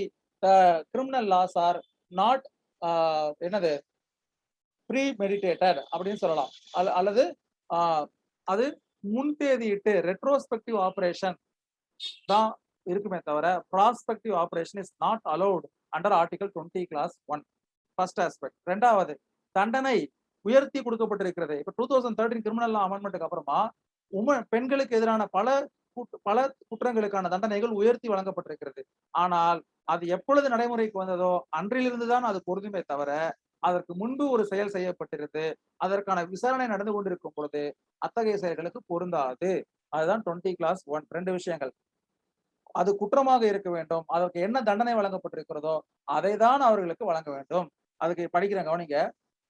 A: criminal laws are not என்னது ப்ரீ மெடிடேட்டட் அப்படின்னு சொல்லலாம். அல்லது அது முன்தேதியிட்டு ரெட்ரோஸ்பெக்டிவ் ஆபரேஷன் தான் இருக்குமே தவிர prospective operation is not allowed under article 20 clause 1. First aspect. ரெண்டாவது, தண்டனை உயர்த்தி கொடுக்கப்பட்டிருக்கிறது. இப்ப 2013 கிரிமினல் லா அமெண்ட்மெண்ட்டுக்கு அப்புறமா பெண்களுக்கு எதிரான பல குற்றங்களுக்கான தண்டனைகள் உயர்த்தி வழங்கப்பட்டிருக்கிறது. ஆனால் அது எப்பொழுது நடைமுறைக்கு வந்ததோ அன்றிலிருந்து தான் அது பொருந்துமே தவிர அதற்கு முன்பு ஒரு செயல் செய்யப்பட்டிருந்து அதற்கான விசாரணை நடந்து கொண்டிருக்கும் பொழுது அத்தகைய செயல்களுக்கு பொருந்தாது. அதுதான் 20 கிளாஸ் 1. 2 விஷயங்கள். அது குற்றமாக இருக்க வேண்டும். அதற்கு என்ன தண்டனை வழங்கப்பட்டிருக்கிறதோ, அதை தான் அவர்களுக்கு வழங்க வேண்டும். அதுக்கு படிக்கிறேன் கவனிங்க.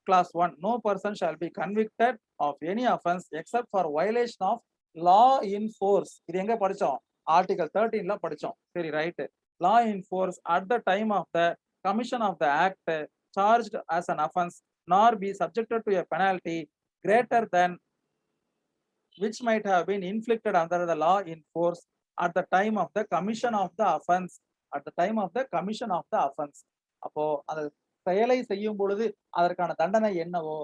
A: Clause 1 no person shall be convicted of any offence except for violation of law in force. இது எங்க படிச்சோம்? ஆர்டிகல் 13ல படிச்சோம். சரி right. Law in force at the time of the commission of the act charged as an offence nor be subjected to a penalty greater than which might have been inflicted under the law in force at the time of the commission of the offense. At the time of the commission of the offense. அப்போ அந்த செயலை செய்யும் பொழுது அதற்கான தண்டனை என்னவோ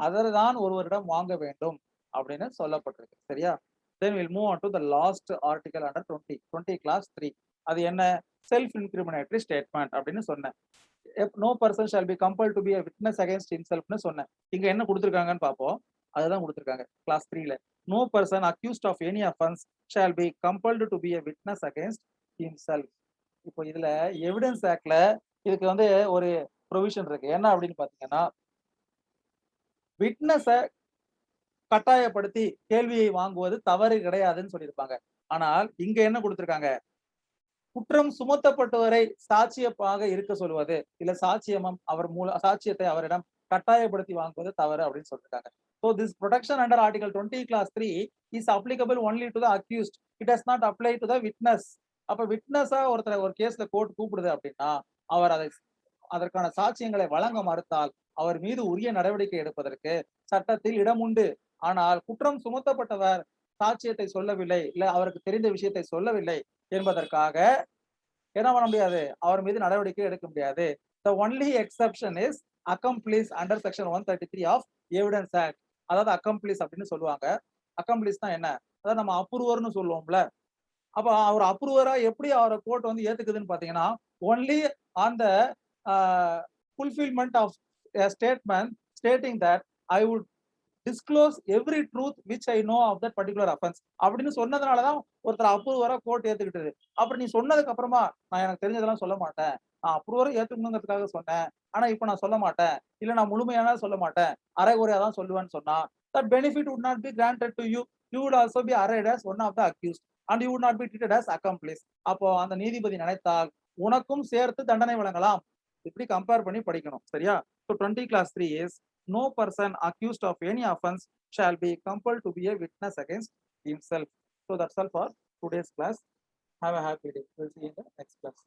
A: அதற்தான் ஒருவரிடம் வாங்க வேண்டும் அப்படின்னு சொல்லப்பட்டிருக்கு. சரியா? Then we'll move on to the last article under 20 class 3. அது என்ன? செல்ஃப் இன்கிரிமினேட்டரி ஸ்டேட்மெண்ட் அப்படின்னு சொன்னேன். No person shall be compelled to be a witness against himselfனு சொன்னேன். இங்க என்ன கொடுத்திருக்காங்கன்னு பார்ப்போம். அதுதான் கொடுத்திருக்காங்க கிளாஸ் 3ல. No person accused of any offense shall be compelled to be a witness against himself. இப்போ இதுல எவிடன்ஸ் ஆக்ட்ல இதுக்கு வந்து ஒரு ப்ரொவிஷன் இருக்கு. என்ன அப்படின்னு பாத்தீங்கன்னா, விட்னஸ கட்டாயப்படுத்தி கேள்வியை வாங்குவது தவறு கிடையாதுன்னு சொல்லியிருப்பாங்க. ஆனால் இங்க என்ன கொடுத்திருக்காங்க? குற்றம் சுமத்தப்பட்டவரை சாட்சியமாக இருக்க சொல்வது, இல்ல சாட்சியத்தை அவரிடம் கட்டாயப்படுத்தி வாங்குவது தவறு அப்படின்னு சொல்லிருக்காங்க. So this protection under Article 20 Class 3 is applicable only to the accused. It does not apply to the witness. அப்ப விட்னஸா ஒருத்தர் ஒரு கேஸ்ல கோர்ட் கூப்பிடுது அப்படின்னா அவர் அதற்கான சாட்சியங்களை வழங்க மறுத்தால் அவர் மீது உரிய நடவடிக்கை எடுப்பதற்கு சட்டத்தில் இடம் உண்டு. ஆனால் குற்றம் சுமத்தப்பட்டவர் சாட்சியத்தை சொல்லவில்லை, இல்ல அவருக்கு தெரிந்த விஷயத்தை சொல்லவில்லை என்பதற்காக என்ன பண்ண முடியாது? அவர் மீது நடவடிக்கை எடுக்க முடியாது. The only exception is accomplice under section 133 of Evidence Act. அதாவது accomplice அப்படின்னு சொல்லுவாங்க. accomplice தான் என்ன? அதாவது நம்ம அப்ரூவர்னு சொல்லுவோம்ல. அப்ப அவர் அப்ரூவரா எப்படி அவரை கோர்ட் வந்து ஏத்துக்குதுன்னு பாத்தீங்கன்னா, only on the fulfillment of a statement stating that I would disclose every truth which I know of that particular offense அப்படின்னு சொன்னதுனாலதான் ஒருத்தர் அப்ரூவரா கோர்ட் ஏத்துக்கிட்டது. அப்புறம் நீ சொன்னதுக்கு அப்புறமா நான் எனக்கு தெரிஞ்சதெல்லாம் சொல்ல மாட்டேன், நான் அப்ரூவரை ஏத்துக்கணுங்கிறதுக்காக சொன்னேன், ஆனா இப்ப நான் சொல்ல மாட்டேன், இல்ல நான் முழுமையான சொல்ல மாட்டேன், அரைகுறையா தான் சொல்லுவேன்னு சொன்னா that benefit would not be granted to you. You would also be arraigned as one of the accused and you would not be treated as accomplice. அப்போ அந்த நீதிபதி நினைத்தால் உனக்கும் சேர்த்து தண்டனை வழங்கலாம். இப்படி கம்பேர் பண்ணி படிக்கணும். சரியா? So 20 class 3 is no person accused of any offense shall be compelled to be a witness against himself. So that's all for today's class. Have a happy day. We'll see you in the next class.